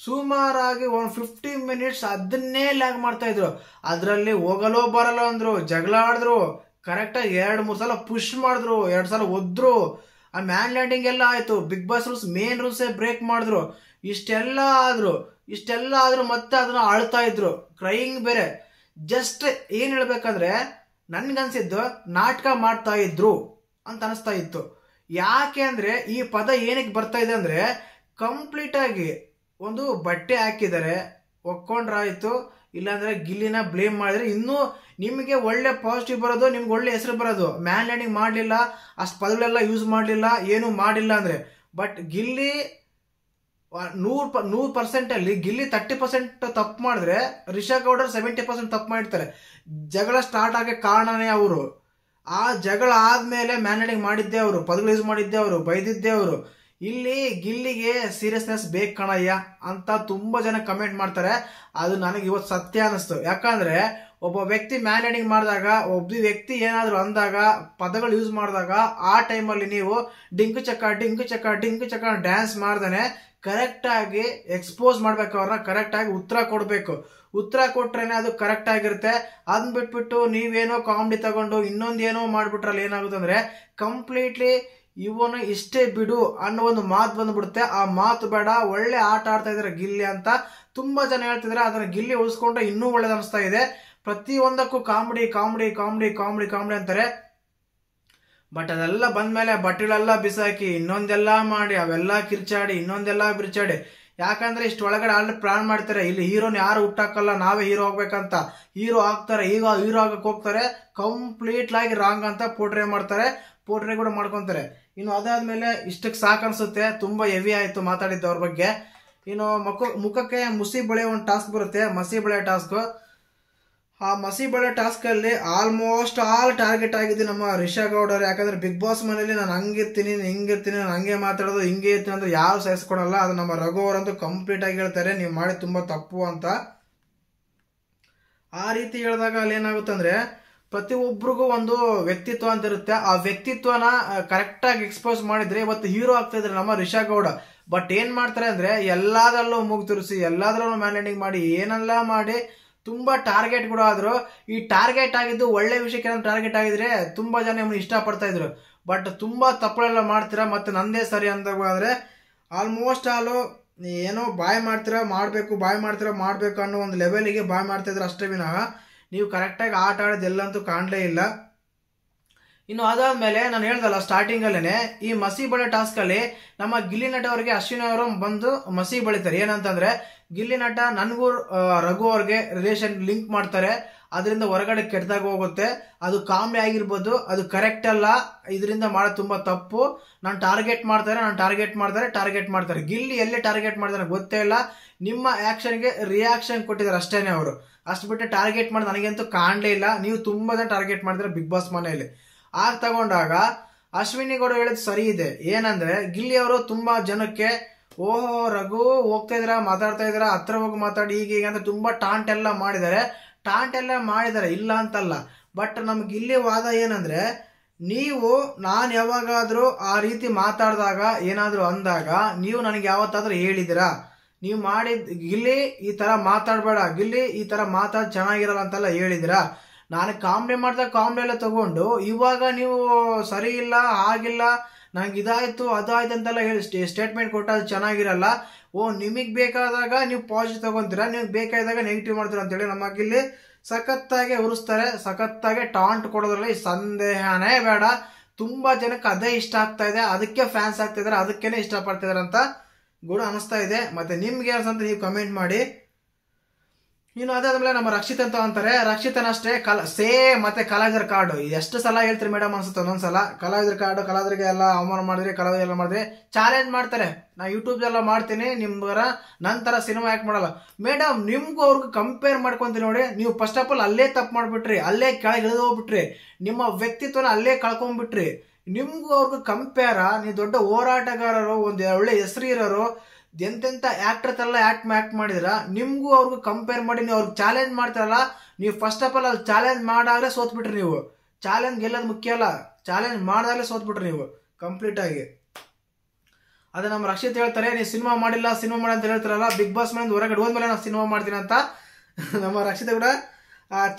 ಸುಮಾರಾಗಿ 15 ಮಿನಿಟ್ಸ್ ಅದನ್ನೇ ಲ್ಯಾಗ್ ಮಾಡ್ತಾ ಇದ್ರು. ಅದ್ರಲ್ಲಿ ಹೋಗಲೋ ಬರಲೋ ಅಂದ್ರು, ಜಗಳ ಆಡಿದ್ರು, ಕರೆಕ್ಟಾಗಿ 2-3 ಸಲ ಪುಷ್ ಮಾಡಿದ್ರು, 2 ಸಲ ಒದ್ರು. ಆ ಮ್ಯಾನ್ ಲ್ಯಾಂಡಿಂಗ್ ಎಲ್ಲ ಆಯ್ತು, ಬಿಗ್ ಬಾಸ್ ರೂಲ್ಸ್ ಮೇನ್ ರೂಲ್ಸೇ ಬ್ರೇಕ್ ಮಾಡಿದ್ರು. ಇಷ್ಟೆಲ್ಲ ಆದ್ರೂ ಮತ್ತೆ ಅದನ್ನ ಆಳ್ತಾ ಇದ್ರು, ಕ್ರೈಯಿಂಗ್ ಬೇರೆ. ಜಸ್ಟ್ ಏನ್ ಹೇಳ್ಬೇಕಂದ್ರೆ ನನ್ಗನ್ಸಿದ್ದು ನಾಟಕ ಮಾಡ್ತಾ ಇದ್ರು ಅಂತ ಅನಿಸ್ತಾ ಇತ್ತು. ಯಾಕೆ ಅಂದ್ರೆ ಈ ಪದ ಏನಕ್ಕೆ ಬರ್ತಾ ಇದೆ ಅಂದ್ರೆ, ಕಂಪ್ಲೀಟ್ ಆಗಿ ಒಂದು ಬಟ್ಟೆ ಹಾಕಿದ್ದಾರೆ, ಒಕ್ಕೊಂಡ್ರಾಯ್ತು, ಇಲ್ಲಾಂದ್ರೆ ಗಿಲ್ಲಿನ ಬ್ಲೇಮ್ ಮಾಡಿದ್ರೆ ಇನ್ನೂ ನಿಮಗೆ ಒಳ್ಳೆ ಪಾಸಿಟಿವ್ ಬರೋದು, ನಿಮ್ಗೆ ಒಳ್ಳೆ ಹೆಸರು ಬರೋದು. ಮ್ಯಾನ್ ಲ್ಯಾಂಡಿಂಗ್ ಮಾಡಲಿಲ್ಲ, ಅಷ್ಟು ಪದಗಳೆಲ್ಲ ಯೂಸ್ ಮಾಡಲಿಲ್ಲ, ಏನು ಮಾಡಿಲ್ಲ ಅಂದ್ರೆ. ಬಟ್ ಗಿಲ್ಲಿ 100% ಅಲ್ಲಿ ಗಿಲ್ಲಿ 30% ತಪ್ಪು ಮಾಡಿದ್ರೆ ರಿಷಾ ಗೌಡರ್ 70% ತಪ್ಪು ಮಾಡಿರ್ತಾರೆ. ಜಗಳ ಸ್ಟಾರ್ಟ್ ಆಗಕ್ಕೆ ಕಾರಣನೇ ಅವರು. ಆ ಜಗಳ ಆದ್ಮೇಲೆ ಮ್ಯಾನೇಜಿಂಗ್ ಮಾಡಿದ್ದೆ ಅವರು, ಪದಗಳು ಯೂಸ್ ಮಾಡಿದ್ದೆ ಅವರು, ಬೈದಿದ್ದೆ ಅವರು. ಇಲ್ಲಿ ಗಿಲ್ಲಿಗೆ ಸೀರಿಯಸ್ನೆಸ್ ಬೇಕು ಕಣಯ್ಯ ಅಂತ ತುಂಬಾ ಜನ ಕಮೆಂಟ್ ಮಾಡ್ತಾರೆ. ಅದು ನನಗೆ ಇವತ್ತು ಸತ್ಯ ಅನಿಸ್ತು. ಯಾಕಂದ್ರೆ ಒಬ್ಬ ವ್ಯಕ್ತಿ ಮ್ಯಾನೇಜಿಂಗ್ ಮಾಡಿದಾಗ, ಒಬ್ಬ ವ್ಯಕ್ತಿ ಏನಾದ್ರು ಅಂದಾಗ, ಪದಗಳು ಯೂಸ್ ಮಾಡಿದಾಗ, ಆ ಟೈಮಲ್ಲಿ ನೀವು ಡಿಂಕು ಚಕ್ಕ ಡ್ಯಾನ್ಸ್ ಮಾಡ್ದಾನೆ ಕರೆಕ್ಟ್ ಆಗಿ ಎಕ್ಸ್ಪೋಸ್ ಮಾಡ್ಬೇಕು, ಅವ್ರನ್ನ ಕರೆಕ್ಟ್ ಆಗಿ ಉತ್ತರ ಕೊಡ್ಬೇಕು. ಉತ್ತರ ಕೊಟ್ರೇನೆ ಅದು ಕರೆಕ್ಟ್ ಆಗಿರುತ್ತೆ. ಅದನ್ನ ಬಿಟ್ಬಿಟ್ಟು ನೀವೇನೋ ಕಾಮಿಡಿ ತಗೊಂಡು ಇನ್ನೊಂದೇನೋ ಮಾಡ್ಬಿಟ್ರಲ್ಲಿ ಏನಾಗುತ್ತೆ ಅಂದ್ರೆ ಕಂಪ್ಲೀಟ್ಲಿ ಇವನು ಇಷ್ಟೇ ಬಿಡು ಅನ್ನೋ ಒಂದು ಮಾತು ಬಂದ್ಬಿಡುತ್ತೆ. ಆ ಮಾತು ಬೇಡ, ಒಳ್ಳೆ ಆಟ ಆಡ್ತಾ ಇದಾರೆ ಗಿಲ್ಲಿ ಅಂತ ತುಂಬಾ ಜನ ಹೇಳ್ತಿದ್ರೆ ಅದನ್ನ ಗಿಲ್ಲಿ ಉಳಿಸ್ಕೊಂಡ್ರೆ ಇನ್ನೂ ಒಳ್ಳೇದು ಅನಿಸ್ತಾ ಇದೆ. ಪ್ರತಿಯೊಂದಕ್ಕೂ comedy comedy comedy comedy comedy ಅಂತಾರೆ. ಬಟ್ ಅದೆಲ್ಲ ಬಂದ್ಮೇಲೆ ಬಟ್ಟೆಗಳೆಲ್ಲ ಬಿಸಾಕಿ ಇನ್ನೊಂದೆಲ್ಲ ಮಾಡಿ ಅವೆಲ್ಲ ಕಿರ್ಚಾಡಿ ಇನ್ನೊಂದೆಲ್ಲ ಬಿರ್ಚಾಡಿ, ಯಾಕಂದ್ರೆ ಇಷ್ಟು ಒಳಗಡೆ ಆಲ್ರೆಡಿ ಪ್ಲಾನ್ ಮಾಡ್ತಾರೆ, ಇಲ್ಲಿ ಹೀರೋನ್ ಯಾರು ಹುಟ್ಟಾಕಲ್ಲ, ನಾವೇ ಹೀರೋ ಹೋಗ್ಬೇಕಂತ. ಹೀರೋ ಆಗ್ತಾರೆ, ಈಗ ಹೀರೋ ಆಗಕ್ಕೆ ಹೋಗ್ತಾರೆ, ಕಂಪ್ಲೀಟ್ ಆಗಿ ರಾಂಗ್ ಅಂತ ಪೋರ್ಟ್ರೇ ಮಾಡ್ತಾರೆ, ಪೋರ್ಟ್ರೇ ಕೂಡ ಮಾಡ್ಕೊಂತಾರೆ. ಇನ್ನು ಅದಾದ್ಮೇಲೆ ಇಷ್ಟಕ್ಕೆ ಸಾಕನ್ಸುತ್ತೆ, ತುಂಬಾ ಹೆವಿ ಆಯ್ತು ಮಾತಾಡಿದ್ದು ಅವ್ರ ಬಗ್ಗೆ. ಇನ್ನು ಮುಖಕ್ಕೆ ಮುಸಿ ಬಳೆ ಒಂದು ಟಾಸ್ಕ್ ಬರುತ್ತೆ, ಮಸಿ ಬಳೆ ಟಾಸ್ಕ್. ಆ ಮಸಿ ಬಳೆ ಟಾಸ್ಕ್ ಅಲ್ಲಿ ಆಲ್ಮೋಸ್ಟ್ ಆಲ್ ಟಾರ್ಗೆಟ್ ಆಗಿದೆ ನಮ್ಮ ರಿಷಾ ಗೌಡರು. ಯಾಕಂದ್ರೆ ಬಿಗ್ ಬಾಸ್ ಮನೇಲಿ ನಾನು ಹಂಗಿರ್ತೀನಿ ಹಿಂಗಿರ್ತೀನಿ, ನಾನು ಹಂಗೆ ಮಾತಾಡೋದು ಹಿಂಗೆ ಇರ್ತೀನಿ ಅಂದ್ರೆ ಯಾರು ಸಹಿಸ್ಕೊಡಲ್ಲ. ಅದು ನಮ್ಮ ರಘು ಅವರಂತೂ ಕಂಪ್ಲೀಟ್ ಆಗಿ ಹೇಳ್ತಾರೆ, ನೀವು ಮಾಡಿ ತುಂಬಾ ತಪ್ಪು ಅಂತ. ಆ ರೀತಿ ಹೇಳಿದಾಗ ಅಲ್ಲಿ ಏನಾಗುತ್ತೆ ಅಂದ್ರೆ ಪ್ರತಿಯೊಬ್ಬರಿಗೂ ಒಂದು ವ್ಯಕ್ತಿತ್ವ ಅಂತ ಇರುತ್ತೆ. ಆ ವ್ಯಕ್ತಿತ್ವನ ಕರೆಕ್ಟ್ ಆಗಿ ಎಕ್ಸ್ಪೋಸ್ ಮಾಡಿದ್ರೆ ಇವತ್ತು ಹೀರೋ ಆಗ್ತಾ ಇದ್ರೆ ನಮ್ಮ ರಿಷಾ ಗೌಡ. ಬಟ್ ಏನ್ ಮಾಡ್ತಾರೆ ಅಂದ್ರೆ ಎಲ್ಲಾದ್ರಲ್ಲೂ ಮೂಗು ತುರಿಸಿ, ಎಲ್ಲಾದ್ರಲ್ಲೂ ಮ್ಯಾನೇಜಿಂಗ್ ಮಾಡಿ, ಏನೆಲ್ಲ ಮಾಡಿ ತುಂಬಾ ಟಾರ್ಗೆಟ್ ಕೂಡ ಆದ್ರು. ಈ ಟಾರ್ಗೆಟ್ ಆಗಿದ್ದು ಒಳ್ಳೆ ವಿಷಯಕ್ಕೆ ಟಾರ್ಗೆಟ್ ಆಗಿದ್ರೆ ತುಂಬಾ ಜನ ಇಷ್ಟ ಪಡ್ತಾ ಇದ್ರು. ಬಟ್ ತುಂಬಾ ತಪ್ಪುಗಳೆಲ್ಲ ಮಾಡ್ತೀರಾ, ಮತ್ತೆ ನಂದೇ ಸರಿ ಅಂದಾದ್ರೆ ಆಲ್ಮೋಸ್ಟ್ ಆಲು ಏನೋ ಬಾಯ್ ಮಾಡ್ತೀರಾ ಮಾಡ್ಬೇಕು ಅನ್ನೋ ಒಂದು ಲೆವೆಲ್ಗೆ ಬಾಯ್ ಮಾಡ್ತಾ ಇದ್ರೆ ಅಷ್ಟೇ ವಿನಃ ನೀವು ಕರೆಕ್ಟಾಗಿ ಆಟ ಆಡೋದು ಎಲ್ಲಂತೂ ಕಾಣಲೇ ಇಲ್ಲ. ಇನ್ನು ಅದಾದ್ಮೇಲೆ ನಾನು ಹೇಳ್ದಲ್ಲ ಸ್ಟಾರ್ಟಿಂಗ್ ಅಲ್ಲೇನೆ, ಈ ಮಸಿ ಬಳೆ ಟಾಸ್ಕ್ ಅಲ್ಲಿ ನಮ್ಮ ಗಿಲ್ಲಿ ನಟ ಅವರಿಗೆ ಅಶ್ವಿನಿ ಅವರು ಬಂದು ಮಸಿ ಬಳಿತಾರೆ. ಏನಂತಂದ್ರೆ ಗಿಲ್ಲಿ ನಟ ನನ್ಗೂ ರಘು ಅವ್ರಿಗೆ ರಿಲೇಷನ್ ಲಿಂಕ್ ಮಾಡ್ತಾರೆ, ಅದರಿಂದ ಹೊರಗಡೆ ಕೆಟ್ಟದಾಗ ಹೋಗುತ್ತೆ. ಅದು ಕಾಮಿಡಿ ಆಗಿರ್ಬೋದು, ಅದು ಕರೆಕ್ಟ್ ಅಲ್ಲ, ಇದರಿಂದ ಮಾಡೋದು ತುಂಬಾ ತಪ್ಪು. ನಾನು ಟಾರ್ಗೆಟ್ ಮಾಡ್ತಾರೆ. ಗಿಲ್ಲಿ ಎಲ್ಲಿ ಟಾರ್ಗೆಟ್ ಮಾಡ್ತಾರೆ ಗೊತ್ತೇ ಇಲ್ಲ. ನಿಮ್ಮ ಆಕ್ಷನ್ಗೆ ರಿಯಾಕ್ಷನ್ ಕೊಟ್ಟಿದ್ದಾರೆ ಅಷ್ಟೇನೆ ಅವರು. ಅಷ್ಟು ಬಿಟ್ಟು ಟಾರ್ಗೆಟ್ ಮಾಡಿ ನನಗಂತೂ ಕಾಣಲೇ ಇಲ್ಲ. ನೀವು ತುಂಬಾ ಜನ ಟಾರ್ಗೆಟ್ ಮಾಡಿದ್ರೆ ಬಿಗ್ ಬಾಸ್ ಮನೆಯಲ್ಲಿ. ಆಗ ತಗೊಂಡಾಗ ಅಶ್ವಿನಿ ಗೌಡ ಹೇಳಿದ್ ಸರಿ ಇದೆ. ಏನಂದ್ರೆ ಗಿಲ್ಲಿ ಅವರು ತುಂಬಾ ಜನಕ್ಕೆ ಓಹೋ ರಘು ಹೋಗ್ತಾ ಇದ್ರ, ಮಾತಾಡ್ತಾ ಇದ್ರ, ಹತ್ರ ಹೋಗಿ ಮಾತಾಡಿ ಈಗ ಅಂತ ತುಂಬಾ ಟಾಂಟ್ ಎಲ್ಲ ಮಾಡಿದ್ದಾರೆ, ಇಲ್ಲ ಅಂತಲ್ಲ. ಬಟ್ ನಮ್ಗೆ ಗಿಲ್ಲಿ ವಾದ ಏನಂದ್ರೆ, ನೀವು ನಾನು ಯಾವಾಗಾದ್ರೂ ಆ ರೀತಿ ಮಾತಾಡಿದಾಗ ಏನಾದ್ರು ಅಂದಾಗ ನೀವು ನನಗೆ ಯಾವತ್ತಾದ್ರೂ ಹೇಳಿದಿರಾ, ನೀವು ಮಾಡಿದ್ ಗಿಲ್ಲಿ ಈ ತರ ಮಾತಾಡ್ಬೇಡ, ಗಿಲ್ಲಿ ಈ ತರ ಮಾತಾಡ್ ಚೆನ್ನಾಗಿರಲ್ಲ ಅಂತೆಲ್ಲ ಹೇಳಿದಿರಾ? ನಾನು ಕಾಮಿಡಿ ಮಾಡ್ದಾಗ ಕಾಮಿಡಿ ಎಲ್ಲ ತಗೊಂಡು ಇವಾಗ ನೀವು ಸರಿ ಇಲ್ಲ ಆಗಿಲ್ಲ ನಂಗೆ ಇದಾಯ್ತು ಅದಾಯ್ತು ಅಂತೆಲ್ಲ ಹೇಳಿ ಸ್ಟೇಟ್ಮೆಂಟ್ ಕೊಟ್ಟ ಅದು ಚೆನ್ನಾಗಿರಲ್ಲ. ನಿಮಗೆ ಬೇಕಾದಾಗ ನೀವು ಪಾಸಿಟಿವ್ ತಗೊಂತೀರಾ, ನಿಮ್ಗೆ ಬೇಕಾದಾಗ ನೆಗೆಟಿವ್ ಮಾಡ್ತೀರಾ ಅಂತೇಳಿ ನಮ್ಮ ಗಿಲ್ಲಿ ಸಖತ್ತಾಗಿ ಉರಿಸ್ತಾರೆ. ಸಖತ್ತಾಗಿ ಟಾಂಟ್ ಕೊಡೋದ್ರಲ್ಲಿ ಸಂದೇಹನೇ ಬೇಡ. ತುಂಬಾ ಜನಕ್ಕೆ ಅದೇ ಇಷ್ಟ ಆಗ್ತಾ ಇದೆ, ಅದಕ್ಕೆ ಫ್ಯಾನ್ಸ್ ಆಗ್ತಾ ಇದಾರೆ, ಅದಕ್ಕೇನೆ ಇಷ್ಟಪಡ್ತಿದಾರೆ ಅಂತ ಕೂಡ ಅನಿಸ್ತಾ ಇದೆ. ಮತ್ತೆ ನಿಮ್ಗೆ ಅಂತ ನೀವು ಕಮೆಂಟ್ ಮಾಡಿ. ಇನ್ನು ಅದಾದ್ಮೇಲೆ ನಮ್ಮ ರಕ್ಷಿತ್ ಅಂತ ಅಂತಾರೆ, ರಕ್ಷಿತನಷ್ಟೇ ಸೇಮ್ ಮತ್ತೆ ಕಲಾವಿದರ ಕಾರ್ಡು ಎಷ್ಟು ಸಲ ಹೇಳ್ತೀರಿ ಮೇಡಮ್ ಅನ್ಸುತ್ತೆ ಒಂದೊಂದ್ಸಲ. ಕಲಾವಿದರ ಕಾರ್ಡು, ಕಲಾವಿದರಿಗೆ ಎಲ್ಲ ಅವಮಾನ ಮಾಡಿದ್ರಿ, ಕಲಾವಿದರೆಲ್ಲ ಮಾಡಿದ್ರಿ, ಚಾಲೆಂಜ್ ಮಾಡ್ತಾರೆ. ನಾ ಯೂಟ್ಯೂಬ್ ಎಲ್ಲ ಮಾಡ್ತೀನಿ, ನಿಮ್ಗರ ನಂತರ ಸಿನಿಮಾ ಯಾಕೆ ಮಾಡಲ್ಲ ಮೇಡಮ್? ನಿಮ್ಗೂ ಅವ್ರಿಗೂ ಕಂಪೇರ್ ಮಾಡ್ಕೊಂತೀನಿ ನೋಡಿ. ನೀವು ಫಸ್ಟ್ ಆಫ್ ಆಲ್ ಅಲ್ಲೇ ತಪ್ಪು ಮಾಡ್ಬಿಟ್ರಿ, ಅಲ್ಲೇ ಕೆಳಗೆ ಇಳಿದು ಹೋಗ್ಬಿಟ್ರಿ, ನಿಮ್ಮ ವ್ಯಕ್ತಿತ್ವನ ಅಲ್ಲೇ ಕಳ್ಕೊಂಡ್ಬಿಟ್ರಿ. ನಿಮ್ಗೂ ಅವ್ರಿಗೂ ಕಂಪೇರ? ನೀವು ದೊಡ್ಡ ಹೋರಾಟಗಾರರು, ಒಂದು ಒಳ್ಳೆ ಹೆಸರು ಇರೋರು, ಎಂತೆಂತ ಆಕ್ಟರ್ ಎಲ್ಲ ಆಕ್ಟ್ ಮಾಡಿದ್ರ, ನಿಮ್ಗೂ ಅವ್ರಿಗೂ ಕಂಪೇರ್ ಮಾಡಿ ನೀವು ಅವ್ರಿಗೆ ಚಾಲೆಂಜ್ ಮಾಡ್ತಾರಲ್ಲ, ನೀವು ಫಸ್ಟ್ ಆಫ್ ಆಲ್ ಅಲ್ಲಿ ಚಾಲೆಂಜ್ ಮಾಡಾಗಲೇ ಸೋತ್ಬಿಟ್ರಿ. ನೀವು ಚಾಲೆಂಜ್ ಗೆಲ್ಲೋದು ಮುಖ್ಯ ಅಲ್ಲ, ಚಾಲೆಂಜ್ ಮಾಡಾಗಲೇ ಸೋತ್ಬಿಟ್ರಿ ನೀವು ಕಂಪ್ಲೀಟ್ ಆಗಿ. ಅದೇ ನಮ್ಮ ರಕ್ಷಿತ್ ಹೇಳ್ತಾರೆ, ನೀವು ಸಿನಿಮಾ ಮಾಡಿಲ್ಲ ಅಂತ ಹೇಳ್ತಾರಲ್ಲ, ಬಿಗ್ ಬಾಸ್ ಮನೆಯಿಂದ ಹೊರಗಡೆ ಹೋದ್ಮೇಲೆ ನಾನು ಸಿನಿಮಾ ಮಾಡ್ತೀನಿ ಅಂತ ನಮ್ಮ ರಕ್ಷಿತ ಕೂಡ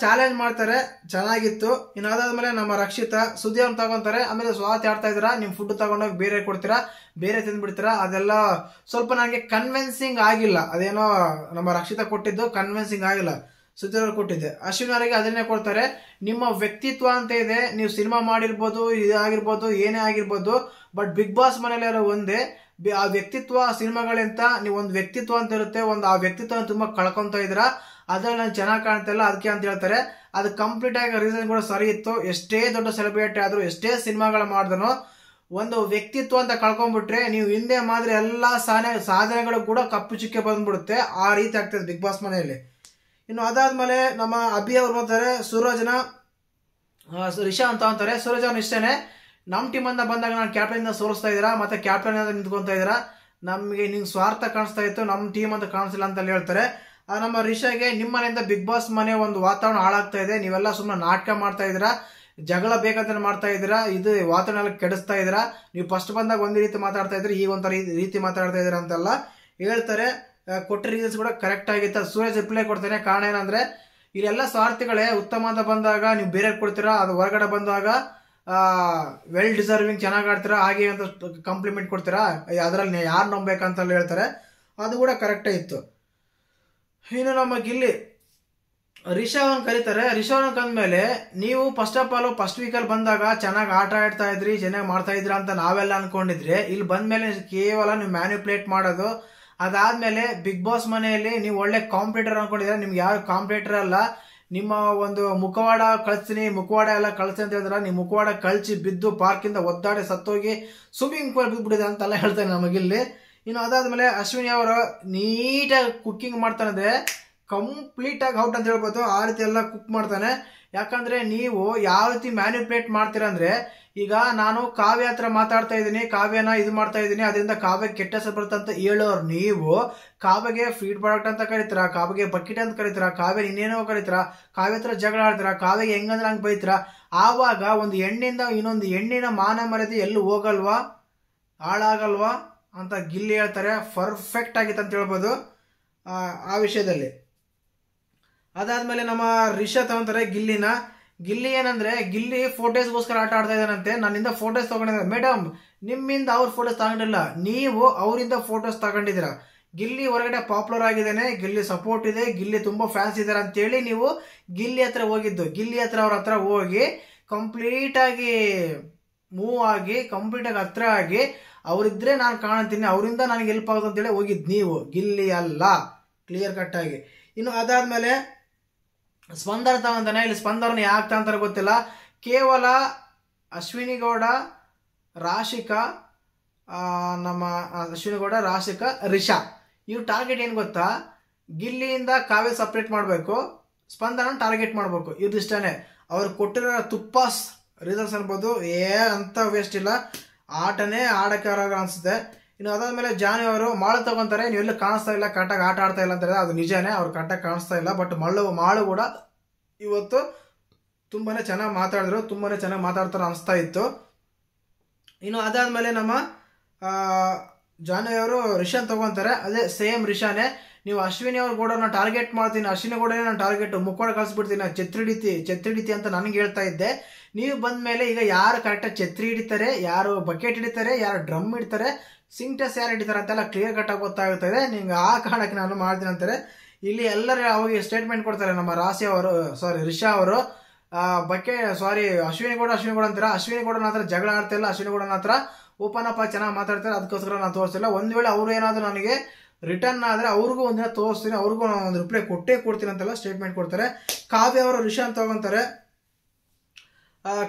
ಚಾಲೆಂಜ್ ಮಾಡ್ತಾರೆ. ಚೆನ್ನಾಗಿತ್ತು. ಇನ್ನು ಅದಾದ್ಮೇಲೆ ನಮ್ಮ ರಕ್ಷಿತ ಸುದ್ದಿಯನ್ನು ತಗೊಂತಾರೆ. ಆಮೇಲೆ ಸ್ವಾತಿ ಆಡ್ತಾ ಇದ್ದೀರಾ, ನಿಮ್ ಫುಡ್ ತಗೊಂಡೋಗಿ ಬೇರೆ ಕೊಡ್ತೀರಾ, ಬೇರೆ ತಿಂದ್ಬಿಡ್ತೀರಾ, ಅದೆಲ್ಲ ಸ್ವಲ್ಪ ನನಗೆ ಕನ್ವಿನ್ಸಿಂಗ್ ಆಗಿಲ್ಲ. ಅದೇನೋ ನಮ್ಮ ರಕ್ಷಿತ ಕೊಟ್ಟಿದ್ದು ಕನ್ವಿನ್ಸಿಂಗ್ ಆಗಿಲ್ಲ, ಸುದ್ದಿ ಅವ್ರು ಕೊಟ್ಟಿದ್ದೆ. ಅಶ್ವಿನಿ ಅವರಿಗೆ ಅದನ್ನೇ ಕೊಡ್ತಾರೆ. ನಿಮ್ಮ ವ್ಯಕ್ತಿತ್ವ ಅಂತ ಇದೆ, ನೀವು ಸಿನಿಮಾ ಮಾಡಿರ್ಬೋದು, ಇದಾಗಿರ್ಬೋದು, ಏನೇ ಆಗಿರ್ಬೋದು, ಬಟ್ ಬಿಗ್ ಬಾಸ್ ಮನೇಲಿ ಒಂದೇ ಆ ವ್ಯಕ್ತಿತ್ವ. ಸಿನಿಮಾಗಳಿಂತ ನೀವು ಒಂದು ವ್ಯಕ್ತಿತ್ವ ಅಂತ ಇರುತ್ತೆ, ಒಂದು ಆ ವ್ಯಕ್ತಿತ್ವ ತುಂಬಾ ಕಳ್ಕೊಂತ ಇದ್ದೀರಾ, ಅದ್ರಲ್ಲಿ ನಾನು ಚೆನ್ನಾಗಿ ಕಾಣ್ತಾ ಇಲ್ಲ, ಅದಕ್ಕೆ ಅಂತ ಹೇಳ್ತಾರೆ. ಅದು ಕಂಪ್ಲೀಟ್ ಆಗಿ ರೀಸನ್ ಕೂಡ ಸರಿ ಇತ್ತು. ಎಷ್ಟೇ ದೊಡ್ಡ ಸೆಲೆಬ್ರಿಟಿ ಆದ್ರೂ, ಎಷ್ಟೇ ಸಿನಿಮಾಗಳು ಮಾಡಿದ್ರು, ಒಂದು ವ್ಯಕ್ತಿತ್ವ ಅಂತ ಕಳ್ಕೊಂಡ್ಬಿಟ್ರೆ ನೀವು ಹಿಂದೆ ಮಾತ್ರ ಎಲ್ಲಾ ಸಾಧನೆಗಳು ಕೂಡ ಕಪ್ಪು ಚುಕ್ಕೆ ಬಂದ್ಬಿಡುತ್ತೆ. ಆ ರೀತಿ ಆಗ್ತದೆ ಬಿಗ್ ಬಾಸ್ ಮನೆಯಲ್ಲಿ. ಇನ್ನು ಅದಾದ್ಮೇಲೆ ನಮ್ಮ ಅಭಿ ಅವ್ರು ಬರ್ತಾರೆ, ಸೂರಜ್ನ ರಿಷಾ ಅಂತ ಅಂತಾರೆ. ಸೂರಜ್ ಅವ್ರನ್ನ ಇಷ್ಟೇನೆ, ನಮ್ಮ ಟೀಮ್ ಅಂತ ಬಂದಾಗ ನಾನು ಕ್ಯಾಪ್ಟನ್ ಸೋಲಿಸ್ತಾ ಇದ್ದೀರಾ, ಮತ್ತೆ ಕ್ಯಾಪ್ಟನ್ ಅಂತ ನಿಂತ್ಕೊಂತ ಇದ್ದೀರಾ, ನಮ್ಗೆ ನಿಮ್ಗೆ ಸ್ವಾರ್ಥ ಕಾಣಿಸ್ತಾ ಇತ್ತು, ನಮ್ಮ ಟೀಮ್ ಅಂತ ಕಾಣಿಸಿಲ್ಲ ಅಂತ ಹೇಳ್ತಾರೆ. ನಮ್ಮ ರಿಷಾಗೆ ನಿಮ್ಮ ಮನೆಯಿಂದ ಬಿಗ್ ಬಾಸ್ ಮನೆ ಒಂದು ವಾತಾವರಣ ಹಾಳಾಗ್ತಾ ಇದೆ, ನೀವೆಲ್ಲ ಸುಮ್ಮನೆ ನಾಟಕ ಮಾಡ್ತಾ ಇದ್ದೀರಾ, ಜಗಳ ಬೇಕಂತ ಮಾಡ್ತಾ ಇದ್ದೀರಾ, ಇದು ವಾತಾವರಣ ಕೆಡಿಸ್ತಾ ಇದ್ದೀರಾ, ನೀವು ಫಸ್ಟ್ ಬಂದಾಗ ಒಂದೇ ರೀತಿ ಮಾತಾಡ್ತಾ ಇದ್ರಿ, ಈಗ ಒಂಥರ ರೀತಿ ಮಾತಾಡ್ತಾ ಇದ್ದೀರಾ ಅಂತೆಲ್ಲ ಹೇಳ್ತಾರೆ. ಕೊಟ್ಟ ರೀಸನ್ಸ್ ಕೂಡ ಕರೆಕ್ಟ್ ಆಗಿತ್ತು. ಸೂರಜ್ ರಿಪ್ಲೈ ಕೊಡ್ತಾನೆ. ಕಾರಣ ಏನಂದ್ರೆ ಇಲ್ಲೆಲ್ಲ ಸ್ವಾರ್ಥಿಗಳೇ, ಉತ್ತಮ ಅಂತ ಬಂದಾಗ ನೀವು ಬೇರೆ ಕೊಡ್ತೀರಾ, ಅದು ಹೊರಗಡೆ ಬಂದಾಗ ವೆಲ್ ಡಿಸರ್ವಿಂಗ್, ಚೆನ್ನಾಗಿ ಆಡ್ತೀರಾ ಹಾಗೆ ಅಂತ ಕಾಂಪ್ಲಿಮೆಂಟ್ ಕೊಡ್ತೀರಾ, ಅದರಲ್ಲಿ ಯಾರು ನಂಬೇಕಂತ ಹೇಳ್ತಾರೆ. ಅದು ಕೂಡ ಕರೆಕ್ಟೇ ಇತ್ತು. ಇನ್ನು ನಮ್ಮ ಗಿಲ್ಲಿ ರಿಷಾವನ್ ಕರೀತಾರೆ. ರಿಷಾವನ್ ಕಂದ್ಮೇಲೆ ನೀವು ಫಸ್ಟ್ ಆಫ್ ಆಲ್ ಫಸ್ಟ್ ವೀಕಲ್ಲಿ ಬಂದಾಗ ಚೆನ್ನಾಗಿ ಆಟ ಆಡ್ತಾ ಇದ್ರಿ, ಚೆನ್ನಾಗಿ ಮಾಡ್ತಾ ಇದ್ರ ಅಂತ ನಾವೆಲ್ಲ ಅನ್ಕೊಂಡಿದ್ರೆ, ಇಲ್ಲಿ ಬಂದ್ಮೇಲೆ ಕೇವಲ ನೀವು ಮ್ಯಾನ್ಯುಪ್ಲೇಟ್ ಮಾಡೋದು. ಅದಾದ್ಮೇಲೆ ಬಿಗ್ ಬಾಸ್ ಮನೆಯಲ್ಲಿ ನೀವು ಒಳ್ಳೆ ಕಾಂಪಿಟೇಟರ್ ಅನ್ಕೊಂಡಿದ್ರೆ, ನಿಮ್ಗೆ ಯಾವ ಕಾಂಪಿಟೇಟರ್ ಅಲ್ಲ, ನಿಮ್ಮ ಒಂದು ಮುಖವಾಡ ಕಳಿಸ್ತೀನಿ, ಮುಖವಾಡ ಎಲ್ಲ ಕಳಿಸ್ತೀನಿ ಅಂತ ಹೇಳಿದ್ರೆ ನೀವು ಮುಖವಾಡ ಕಳ್ಸಿ ಬಿದ್ದು ಪಾರ್ಕಿಂದ ಒದ್ದಾಡಿ ಸತ್ತೋಗಿ ಸ್ವಿಮ್ಮಿಂಗ್ ಪೂಲ್ ಬಿದ್ದುಬಿಟ್ಟಿದೆ ಅಂತೆಲ್ಲ ಹೇಳ್ತಾನೆ ನಮಗಿಲ್ಲಿ. ಇನ್ನು ಅದಾದ್ಮೇಲೆ ಅಶ್ವಿನಿ ಅವರು ನೀಟಾಗಿ ಕುಕ್ಕಿಂಗ್ ಮಾಡ್ತಾನಂದ್ರೆ ಕಂಪ್ಲೀಟ್ ಆಗಿ ಔಟ್ ಅಂತ ಹೇಳ್ಬೋದು, ಆ ರೀತಿ ಎಲ್ಲ ಕುಕ್ ಮಾಡ್ತಾನೆ. ಯಾಕಂದ್ರೆ ನೀವು ಯಾವ ರೀತಿ ಮ್ಯಾನ್ಯುಪ್ಲೇಟ್ ಮಾಡ್ತೀರಾ ಅಂದ್ರೆ, ಈಗ ನಾನು ಕಾವ್ಯ ಹತ್ರ ಮಾತಾಡ್ತಾ ಇದ್ದೀನಿ, ಕಾವ್ಯನ ಇದು ಮಾಡ್ತಾ ಇದ್ದೀನಿ, ಅದರಿಂದ ಕಾವ್ಯ ಕೆಟ್ಟ ಹೆಸರು ಬರುತ್ತೆ ಅಂತ ಹೇಳೋರು ನೀವು ಕಾವ್ಯಗೆ ಫೀಡ್ ಪ್ರಾಡಕ್ಟ್ ಅಂತ ಕರೀತೀರ, ಕಾವ್ಯಗೆ ಬಕೆಟ್ ಅಂತ ಕರೀತೀರ, ಕಾವ್ಯ ಇನ್ನೇನೋ ಕರೀತೀರ, ಕಾವ್ಯ ಹತ್ರ ಜಗಳ ಆಡ್ತೀರ, ಕಾವ್ಯಗೆ ಹೆಂಗಂದ್ರೆ ಹಂಗೆ ಬೈತೀರ. ಆವಾಗ ಒಂದು ಹೆಣ್ಣಿಂದ ಇನ್ನೊಂದು ಹೆಣ್ಣಿನ ಮಾನ ಮರ್ಯಾದೆ ಎಲ್ಲೂ ಹೋಗಲ್ವಾ, ಹಾಳಾಗಲ್ವಾ ಅಂತ ಗಿಲ್ಲಿ ಹೇಳ್ತಾರೆ. ಪರ್ಫೆಕ್ಟ್ ಆಗಿತ್ತು ಅಂತ ಹೇಳ್ಬೋದು ಆ ವಿಷಯದಲ್ಲಿ. ಅದಾದ್ಮೇಲೆ ನಮ್ಮ ರಿಷಾ ತಗೊಂತಾರೆ ಗಿಲ್ಲಿನ. ಗಿಲ್ಲಿ ಏನಂದ್ರೆ, ಗಿಲ್ಲಿ ಫೋಟೋಸ್ಗೋಸ್ಕರ ಆಟ ಆಡ್ತಾ ಇದ್ದಾನಂತೆ, ನನ್ನಿಂದ ಫೋಟೋಸ್ ತಗೊಂಡಿದ್ದಾರೆ. ಮೇಡಮ್, ನಿಮ್ಮಿಂದ ಅವ್ರ ಫೋಟೋಸ್ ತಗೊಂಡಿಲ್ಲ, ನೀವು ಅವರಿಂದ ಫೋಟೋಸ್ ತಗೊಂಡಿದ್ದೀರಾ. ಗಿಲ್ಲಿ ಹೊರಗಡೆ ಪಾಪ್ಯುಲರ್ ಆಗಿದ್ದಾನೆ, ಗಿಲ್ಲಿ ಸಪೋರ್ಟ್ ಇದೆ, ಗಿಲ್ಲಿ ತುಂಬಾ ಫ್ಯಾನ್ಸ್ ಇದ್ದಾರೆ ಅಂತೇಳಿ ನೀವು ಗಿಲ್ಲಿ ಹತ್ರ ಹೋಗಿದ್ದು. ಗಿಲ್ಲಿ ಹತ್ರ ಅವ್ರ ಹತ್ರ ಹೋಗಿ ಕಂಪ್ಲೀಟ್ ಆಗಿ ಮೂವ್ ಆಗಿ ಕಂಪ್ಲೀಟ್ ಆಗಿ ಹತ್ರ ಆಗಿ ಅವರಿದ್ರೆ ನಾನು ಕಾಣ್ತೀನಿ, ಅವರಿಂದ ನನಗೆ ಹೆಲ್ಪ್ ಆಗುತ್ತೆ ಅಂತೇಳಿ ಹೋಗಿದ್ದು ನೀವು, ಗಿಲ್ಲಿ ಅಲ್ಲ, ಕ್ಲಿಯರ್ ಕಟ್ ಆಗಿ. ಇನ್ನು ಅದಾದ್ಮೇಲೆ ಸ್ಪಂದನ ತಗೊಂತಾನೆ. ಇಲ್ಲಿ ಸ್ಪಂದನ ಯಾಕೆ ತಗೊಂತಾರೆ ಗೊತ್ತಿಲ್ಲ, ಕೇವಲ ಅಶ್ವಿನಿ ಗೌಡ, ರಾಶಿಕಾ, ನಮ್ಮ ಅಶ್ವಿನಿ ಗೌಡ, ರಾಶಿಕಾ, ರಿಷಾ, ಇವ್ರ ಟಾರ್ಗೆಟ್ ಏನು ಗೊತ್ತಾ, ಗಿಲ್ಲಿಯಿಂದ ಕಾವ್ಯ ಸಪ್ರೇಟ್ ಮಾಡಬೇಕು, ಸ್ಪಂದನ ಟಾರ್ಗೆಟ್ ಮಾಡಬೇಕು, ಇದಿಷ್ಟೇ ಅವ್ರು ಕೊಟ್ಟಿರೋ ತುಪ್ಪಾಸ್ ರೀಸನ್ಸ್ ಅನ್ಬೋದು. ಅಂತ ವೇಸ್ಟ್ ಇಲ್ಲ, ಆಟನೇ ಆಡಕ್ಕೆ ಅನ್ಸುತ್ತೆ. ಇನ್ನು ಅದಾದ್ಮೇಲೆ ಜಾನಿ ಅವರು ಮಾಳು ತಗೊಂತಾರೆ, ನೀವು ಎಲ್ಲೂ ಕಾಣಿಸ್ತಾ ಇಲ್ಲ, ಕರೆಕ್ಟಾಗಿ ಆಟ ಆಡ್ತಾ ಇಲ್ಲ ಅಂತಾರೆ. ಅದು ನಿಜಾನೇ, ಅವ್ರು ಕರೆಕ್ಟಾಗಿ ಕಾಣಿಸ್ತಾ ಇಲ್ಲ. ಬಟ್ ಮಾಳು ಕೂಡ ಇವತ್ತು ತುಂಬಾನೇ ಚೆನ್ನಾಗಿ ಮಾತಾಡಿದ್ರು, ತುಂಬಾನೇ ಚೆನ್ನಾಗಿ ಮಾತಾಡ್ತಾರೆ ಅನಿಸ್ತಾ ಇತ್ತು. ಇನ್ನು ಅದಾದ್ಮೇಲೆ ನಮ್ಮ ಜಾನಿ ಅವರು ರಿಷಾನ್ ತಗೊಂತಾರೆ. ಅದೇ ಸೇಮ್ ರಿಷಾನೇ, ನೀವು ಅಶ್ವಿನಿ ಅವ್ರ ಕೂಡ ನಾನು ಟಾರ್ಗೆಟ್ ಮಾಡ್ತೀನಿ, ಅಶ್ವಿನಿ ಕೂಡ ನಾನು ಟಾರ್ಗೆಟ್ ಮುಕ್ಕೋಡ ಕಳಿಸ್ಬಿಡ್ತೀನಿ, ಛತ್ರಿ ಹಿಡಿತಿ ಅಂತ ನನಗೆ ಹೇಳ್ತಾ ಇದ್ದೆ. ನೀವು ಬಂದ ಮೇಲೆ ಈಗ ಯಾರು ಕರೆಕ್ಟಾಗಿ ಛತ್ರಿ ಹಿಡಿತಾರೆ, ಯಾರು ಬಕೆಟ್ ಹಿಡಿತಾರೆ, ಯಾರು ಡ್ರಮ್ ಹಿಡಿತಾರೆ, ಸಿಂಟೆಕ್ಸ್ ಯಾರು ಹಿಡಿತಾರೆ ಅಂತೆಲ್ಲ ಕ್ಲಿಯರ್ ಕಟ್ ಆಗಿ ಗೊತ್ತಾಗ್ತಾ ಇದೆ. ನಿಮ್ಗೆ ಆ ಕಾರಣಕ್ಕೆ ನಾನು ಮಾಡ್ತೀನಿ ಅಂತಾರೆ. ಇಲ್ಲಿ ಎಲ್ಲರೂ ಅವಾಗ ಸ್ಟೇಟ್ಮೆಂಟ್ ಕೊಡ್ತಾರೆ. ನಮ್ಮ ರಿಷಾ ಅವರು ಅಶ್ವಿನಿ ಕೂಡ ಅಂತಾರೆ, ಅಶ್ವಿನಿ ಕೂಡ ಹತ್ರ ಜಗಳ ಆಡ್ತಾ ಇಲ್ಲ, ಅಶ್ವಿನಿ ಕೂಡ ಹತ್ರ ಓಪನ್ ಅಪ್ ಚೆನ್ನಾಗಿ ಮಾತಾಡ್ತಾರೆ, ಅದಕ್ಕೋಸ್ಕರ ನಾನು ತೋರಿಸ್ತಿಲ್ಲ. ಒಂದ್ ವೇಳೆ ಅವ್ರು ಏನಾದ್ರು ನನಗೆ ರಿಟರ್ನ್ ಆದ್ರೆ ಅವ್ರಿಗೂ ಒಂದಿನ ತೋರಿಸ್ತೀನಿ, ಅವ್ರಿಗೂ ನಾನು ಒಂದು ರಿಪ್ಲೈ ಕೊಟ್ಟೇ ಕೊಡ್ತೀನಿ ಅಂತೆಲ್ಲ ಸ್ಟೇಟ್ಮೆಂಟ್ ಕೊಡ್ತಾರೆ. ಕಾವ್ಯ ಅವರು ರಿಷಾನ್ ತಗೊಂತಾರೆ.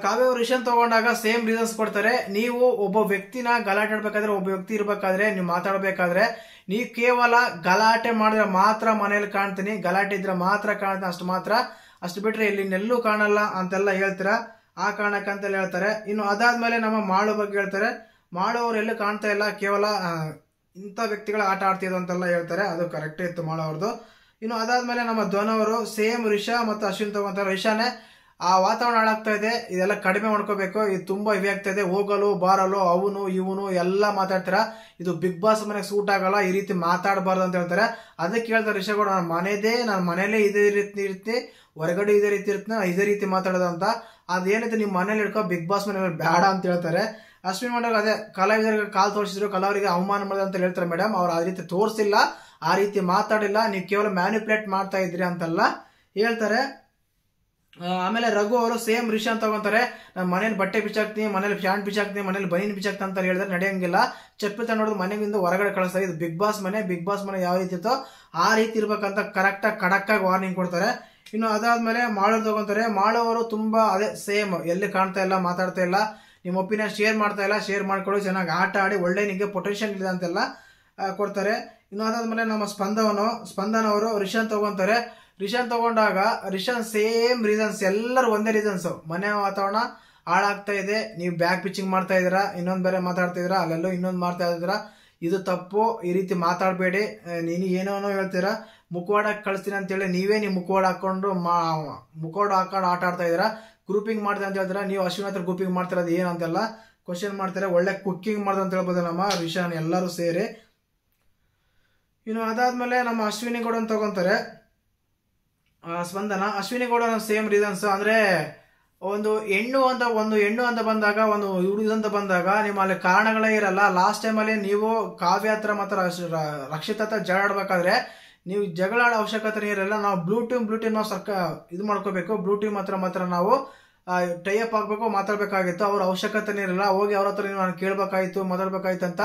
ಕಾವ್ಯ ಅವರು ರಿಷಾನ್ ತಗೊಂಡಾಗ ಸೇಮ್ ರೀಸನ್ಸ್ ಕೊಡ್ತಾರೆ. ನೀವು ಒಬ್ಬ ವ್ಯಕ್ತಿನ ಗಲಾಟೆ ಆಡ್ಬೇಕಾದ್ರೆ, ಒಬ್ಬ ವ್ಯಕ್ತಿ ಇರ್ಬೇಕಾದ್ರೆ, ನೀವು ಮಾತಾಡ್ಬೇಕಾದ್ರೆ ನೀವು ಕೇವಲ ಗಲಾಟೆ ಮಾಡಿದ್ರೆ ಮಾತ್ರ ಮನೇಲಿ ಕಾಣ್ತೀನಿ, ಗಲಾಟೆ ಇದ್ರೆ ಮಾತ್ರ ಕಾಣ್ತೀನಿ, ಅಷ್ಟು ಬಿಟ್ರೆ ಇಲ್ಲಿ ನೆಲ್ಲೂ ಕಾಣಲ್ಲ ಅಂತೆಲ್ಲ ಹೇಳ್ತೀರಾ, ಆ ಕಾರಣಕ್ಕಂತೆಲ್ಲ ಹೇಳ್ತಾರೆ. ಇನ್ನು ಅದಾದ್ಮೇಲೆ ನಮ್ಮ ಮಾಳು ಬಗ್ಗೆ ಹೇಳ್ತಾರೆ. ಮಾಳು ಅವ್ರು ಎಲ್ಲೂ ಕಾಣ್ತಾ ಇಲ್ಲ, ಕೇವಲ ಇಂಥ ವ್ಯಕ್ತಿಗಳ ಆಟ ಆಡ್ತಿದ್ರು ಅಂತೆಲ್ಲ ಹೇಳ್ತಾರೆ. ಅದು ಕರೆಕ್ಟೇ ಇತ್ತು ಮಾಳು ಅವ್ರದ್ದು. ಇನ್ನು ಅದಾದ್ಮೇಲೆ ನಮ್ಮ ಧ್ವನ್ ಅವರು ಸೇಮ್ ರಿಷಾ ಮತ್ತು ಅಶ್ವಿನ್ ತಗೊಂತಾರೆ. ರಿಷಾನೇ ಆ ವಾತಾವರಣ ಹಾಳಾಗ್ತಾ ಇದೆ, ಇದೆಲ್ಲ ಕಡಿಮೆ ಮಾಡ್ಕೋಬೇಕು, ಇದು ತುಂಬಾ ಹೆವಿ ಆಗ್ತಾ ಇದೆ, ಹೋಗಲು ಬಾರಲು ಅವನು ಇವನು ಎಲ್ಲ ಮಾತಾಡ್ತಾರ, ಇದು ಬಿಗ್ ಬಾಸ್ ಮನೆಗೆ ಸೂಟ್ ಆಗಲ್ಲ, ಈ ರೀತಿ ಮಾತಾಡಬಾರ್ದು ಅಂತ ಹೇಳ್ತಾರೆ. ಅದಕ್ಕೆ ಹೇಳ್ತಾರೆ ರಿಷಾ ಕೂಡ, ನಾನು ಮನೇಲೇ ಇದೇ ರೀತಿ ಇರುತ್ತೆ, ಹೊರಗಡೆ ಇದೇ ರೀತಿ ಇರುತ್ತೆ, ಇದೇ ರೀತಿ ಮಾತಾಡೋದು ಅಂತ. ಅದೇನೈತೆ ನಿಮ್ಮ ಮನೇಲಿ ಇಡ್ಕೋ, ಬಿಗ್ ಬಾಸ್ ಮನೇಲಿ ಬೇಡ ಅಂತ ಹೇಳ್ತಾರೆ. ಅಶ್ವಿನ್ ಮಾಡಿದಾಗ ಅದೇ ಕಲಾವಿದರಿಗೆ ಕಾಲ್ ತೋರಿಸಿದ್ರು, ಕಲಾವಿದರಿಗೆ ಅವಮಾನ ಮಾಡಿದ ಅಂತ ಹೇಳ್ತಾರೆ. ಮೇಡಮ್, ಅವ್ರು ಆ ರೀತಿ ತೋರಿಸಿಲ್ಲ, ಆ ರೀತಿ ಮಾತಾಡಿಲ್ಲ, ನೀವು ಕೇವಲ ಮ್ಯಾನಿಪ್ಯುಲೇಟ್ ಮಾಡ್ತಾ ಇದ್ರಿ ಅಂತೆಲ್ಲ ಹೇಳ್ತಾರೆ. ಆಮೇಲೆ ರಘು ಅವರು ಸೇಮ್ ರಿಷಾನ್ ತಗೊಂತಾರೆ. ನಾನು ಮನೇಲಿ ಬಟ್ಟೆ ಬಿಚ್ಚಾಕ್ತೀನಿ, ಮನೇಲಿ ಫ್ಯಾನ್ ಬಿಚ್ಚಾಕ್ತೀನಿ, ಮನೇಲಿ ಬನೀನ್ ಬಿಚ್ಚಾಕ್ತೀನಿ ಅಂತ ಹೇಳಿದ್ರೆ ನಡೆಯಂಗಿಲ್ಲ, ಚಪ್ಪಲಿ ನೋಡೋದು ಮನೆಯಿಂದ ಹೊರಗಡೆ ಕಳಿಸ್ತಾರೆ. ಇದು ಬಿಗ್ ಬಾಸ್ ಮನೆ ಯಾವ ರೀತಿ ಇತ್ತೋ ಆ ರೀತಿ ಇರ್ಬೇಕಂತ ಕರೆಕ್ಟಾಗಿ ಖಡಕ್ಕಾಗಿ ವಾರ್ನಿಂಗ್ ಕೊಡ್ತಾರೆ. ಇನ್ನು ಅದಾದ್ಮೇಲೆ ಮಾಳು ತಗೊಂತಾರೆ. ಮಾಳು ಅವರು ತುಂಬಾ ಅದೇ ಸೇಮ್, ಎಲ್ಲಿ ಕಾಣ್ತಾ ಇಲ್ಲ, ಮಾತಾಡ್ತಾ ಇಲ್ಲ, ನಿಮ್ಮ ಒಪಿನಿಯನ್ ಶೇರ್ ಮಾಡ್ತಾ ಇಲ್ಲ, ಶೇರ್ ಮಾಡ್ಕೊಳ್ಳಿ, ಚೆನ್ನಾಗಿ ಆಟ ಆಡಿ ಒಳ್ಳೆ ನಿಮಗೆ ಪೊಟೆನ್ಷಿಯಲ್ ಇದೆ ಅಂತೆಲ್ಲ ಕೊಡ್ತಾರೆ. ಇನ್ನು ಅದಾದ್ಮೇಲೆ ನಮ್ಮ ಸ್ಪಂದನ ಅವರು ರಿಷಾನ್ ತಗೊಂತಾರೆ. ರಿಷಾನ್ ತಗೊಂಡಾಗ ರಿಷಾನ್ ಸೇಮ್ ರೀಸನ್ಸ್, ಎಲ್ಲರೂ ಒಂದೇ ರೀಸನ್ಸ್, ಮನೆ ವಾತಾವರಣ ಹಾಳಾಗ್ತಾ ಇದೆ, ನೀವು ಬ್ಯಾಕ್ ಪಿಚಿಂಗ್ ಮಾಡ್ತಾ ಇದೀರಾ, ಇನ್ನೊಂದು ಬೇರೆ ಮಾತಾಡ್ತಾ ಇದೀರಾ, ಅಲ್ಲೆಲ್ಲೋ ಇನ್ನೊಂದು ಮಾಡ್ತಾ ಇದ್ದೀರಾ, ಇದು ತಪ್ಪು, ಈ ರೀತಿ ಮಾತಾಡಬೇಡಿ, ನೀನು ಏನೋ ಹೇಳ್ತೀರಾ, ಮುಖವಾಡ ಕಳಿಸ್ತೀನಿ ಅಂತೇಳಿ ನೀವೇ ನೀವು ಮುಖವಾಡ ಹಾಕೊಂಡು ಆಟ ಆಡ್ತಾ ಇದೀರಾ, ಗ್ರೂಪಿಂಗ್ ಮಾಡ್ತಾ ಅಂತ ಹೇಳ್ತೀರಾ, ನೀವು ಅಶ್ವಿನ್ ಹತ್ರ ಗ್ರೂಪಿಂಗ್ ಮಾಡ್ತಿರೋದು ಏನು ಅಂತೆಲ್ಲ ಕ್ವಶನ್ ಮಾಡ್ತಾರೆ. ಒಳ್ಳೆ ಕುಕ್ಕಿಂಗ್ ಮಾಡ್ದ ಅಂತ ಹೇಳ್ಬೋದು ನಮ್ಮ ರಿಷಾನ್ ಎಲ್ಲರೂ ಸೇರಿ. ಇನ್ನು ಅದಾದ್ಮೇಲೆ ನಮ್ಮ ಅಶ್ವಿನಿ ಗೌಡನ್ ತಗೊಂತಾರೆ. ಸ್ಪಂದನ ಅಶ್ವಿನಿ ಗೌಡ ಸೇಮ್ ರೀಸನ್ಸ್, ಅಂದ್ರೆ ಒಂದು ಹೆಣ್ಣು ಅಂತ ಬಂದಾಗ, ಒಂದು ಹುಡುಗಂತ ಬಂದಾಗ ನಿಮ್ಮಲ್ಲಿ ಕಾರಣಗಳೇ ಇರಲ್ಲ. ಲಾಸ್ಟ್ ಟೈಮಲ್ಲಿ ನೀವು ಕಾವ್ಯ ಹತ್ರ ಮತ್ತು ರಕ್ಷಿತ್ ಹತ್ರ ಜಗಳಾಡ್ಬೇಕಾದ್ರೆ ನೀವು ಜಗಳ ಆಡೋ ಅವಶ್ಯಕತೆ ಇರಲ್ಲ. ನಾವು ಬ್ಲೂ ಟೀಮ್ ನಾವು ಇದು ಮಾಡ್ಕೋಬೇಕು. ಬ್ಲೂ ಟೀಮ್ ಮಾತ್ರ ನಾವು ಟೈಅಪ್ ಆಗಬೇಕು, ಮಾತಾಡ್ಬೇಕಾಗಿತ್ತು. ಅವ್ರ ಅವಶ್ಯಕತೆನೇ ಇರಲ್ಲ. ಹೋಗಿ ಅವ್ರ ಹತ್ರ ನೀವು ನಾನು ಕೇಳ್ಬೇಕಾಯ್ತು, ಮಾತಾಡ್ಬೇಕಾಯ್ತು ಅಂತ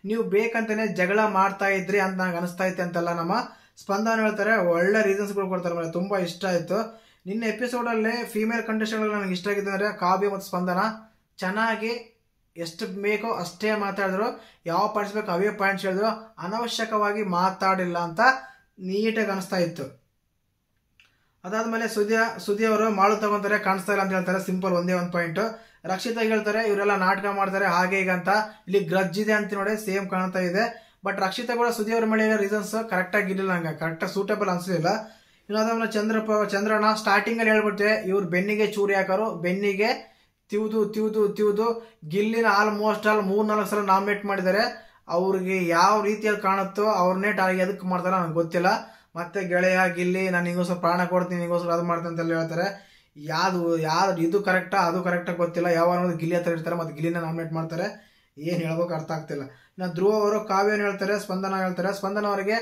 ನೀವು ಬೇಕಂತಾನೆ ಜಗಳ ಮಾಡ್ತಾ ಇದ್ರಿ ಅಂತ ನನಗೆ ಅನಿಸ್ತಾ ಇತ್ತು ಅಂತೆಲ್ಲ ನಮ್ಮ ಸ್ಪಂದನ ಹೇಳ್ತಾರೆ. ಒಳ್ಳೆ ರೀಸನ್ಸ್ಗಳು ಕೊಡ್ತಾರೆ. ಮೇಲೆ ತುಂಬಾ ಇಷ್ಟ ಆಯ್ತು. ನಿನ್ನ ಎಪಿಸೋಡಲ್ಲಿ ಫೀಮೇಲ್ ಕಂಟೆಸ್ಟೆಂಟ್ಗಳು ನನಗೆ ಇಷ್ಟ ಆಗಿದೆ ಅಂದರೆ ಕಾವ್ಯ ಮತ್ತು ಸ್ಪಂದನ ಚೆನ್ನಾಗಿ ಎಷ್ಟು ಬೇಕೋ ಅಷ್ಟೇ ಮಾತಾಡಿದ್ರು, ಯಾವ ಪಾಯಿಂಟ್ಸ್ ಬೇಕು ಅವೇ ಪಾಯಿಂಟ್ಸ್ ಹೇಳಿದ್ರು, ಅನವಶ್ಯಕವಾಗಿ ಮಾತಾಡಿಲ್ಲ ಅಂತ ನೀಟಾಗಿ ಅನಿಸ್ತಾ ಇತ್ತು. ಅದಾದ್ಮೇಲೆ ಸುದಿ ಅವರು ಮಾಳು ತಗೊಂತಾರೆ, ಕಾಣಿಸ್ತಾ ಇಲ್ಲ ಅಂತ ಹೇಳ್ತಾರೆ. ಸಿಂಪಲ್ ಒಂದೇ ಒಂದು ಪಾಯಿಂಟ್. ರಕ್ಷಿತಾಗಿ ಹೇಳ್ತಾರೆ ಇವರೆಲ್ಲ ನಾಟಕ ಮಾಡ್ತಾರೆ ಹಾಗೆ ಈಗ ಅಂತ. ಇಲ್ಲಿ ಗ್ರಜ್ ಇದೆ ಅಂತ ನೋಡಿ ಸೇಮ್ ಕಾಣ್ತಾ ಇದೆ. ಬಟ್ ರಕ್ಷಿತಾ ಕೂಡ ಸುದಿ ಅವ್ರ ಮೇಲೆ ರೀಸನ್ಸ್ ಕರೆಕ್ಟ್ ಆಗಿರಲಿಲ್ಲ, ನಂಗೆ ಕರೆಕ್ಟಾಗಿ ಸೂಟಬಲ್ ಅನ್ಸಲಿಲ್ಲ. ಇನ್ನೊಂದಾದ್ಮೇಲೆ ಚಂದ್ರಣ್ಣ ಸ್ಟಾರ್ಟಿಂಗ್ ಅಲ್ಲಿ ಹೇಳ್ಬಿಟ್ಟೆ ಇವ್ರು ಬೆನ್ನಿಗೆ ಚೂರಿ ಹಾಕೋರು, ಬೆನ್ನಿಗೆ ತಿವ್ದು ಗಿಲ್ಲಿನ ಆಲ್ಮೋಸ್ಟ್ 3-4 ಸಲ ನಾಮಿನೇಟ್ ಮಾಡಿದ್ದಾರೆ. ಅವ್ರಿಗೆ ಯಾವ ರೀತಿಯಲ್ಲಿ ಕಾಣುತ್ತೋ ಅವ್ರನ್ನೇ ಎದಕ್ಕೆ ಮಾಡ್ತಾರ ನನಗೆ ಗೊತ್ತಿಲ್ಲ. ಮತ್ತೆ ಗೆಳೆಯ ಗಿಲ್ಲಿ ನಾನು ಹಿಂಗೋಸ್ಕರ ಪ್ರಾಣ ಕೊಡ್ತೀನಿ, ಹಿಂಗೋಸ್ಕರ ಅದು ಮಾಡ್ತೀನಿ ಅಂತೆಲ್ಲ ಹೇಳ್ತಾರೆ. ಯಾವ್ದು ಇದು ಕರೆಕ್ಟಾ ಅದು ಕರೆಕ್ಟಾಗಿ ಗೊತ್ತಿಲ್ಲ. ಯಾವ ಗಿಲ್ಲಿ ಹತ್ರ ಇರ್ತಾರೆ ಮತ್ತೆ ಗಿಲ್ಲಿನ ನಾಮಿನೇಟ್ ಮಾಡ್ತಾರೆ. ಏನ್ ಹೇಳ್ಬೇಕು ಅರ್ಥ ಆಗ್ತಿಲ್ಲ. ಇನ್ನು ಧ್ರುವ ಅವರು ಕಾವ್ಯನ ಹೇಳ್ತಾರೆ, ಸ್ಪಂದನ ಹೇಳ್ತಾರೆ. ಸ್ಪಂದನ ಅವರಿಗೆ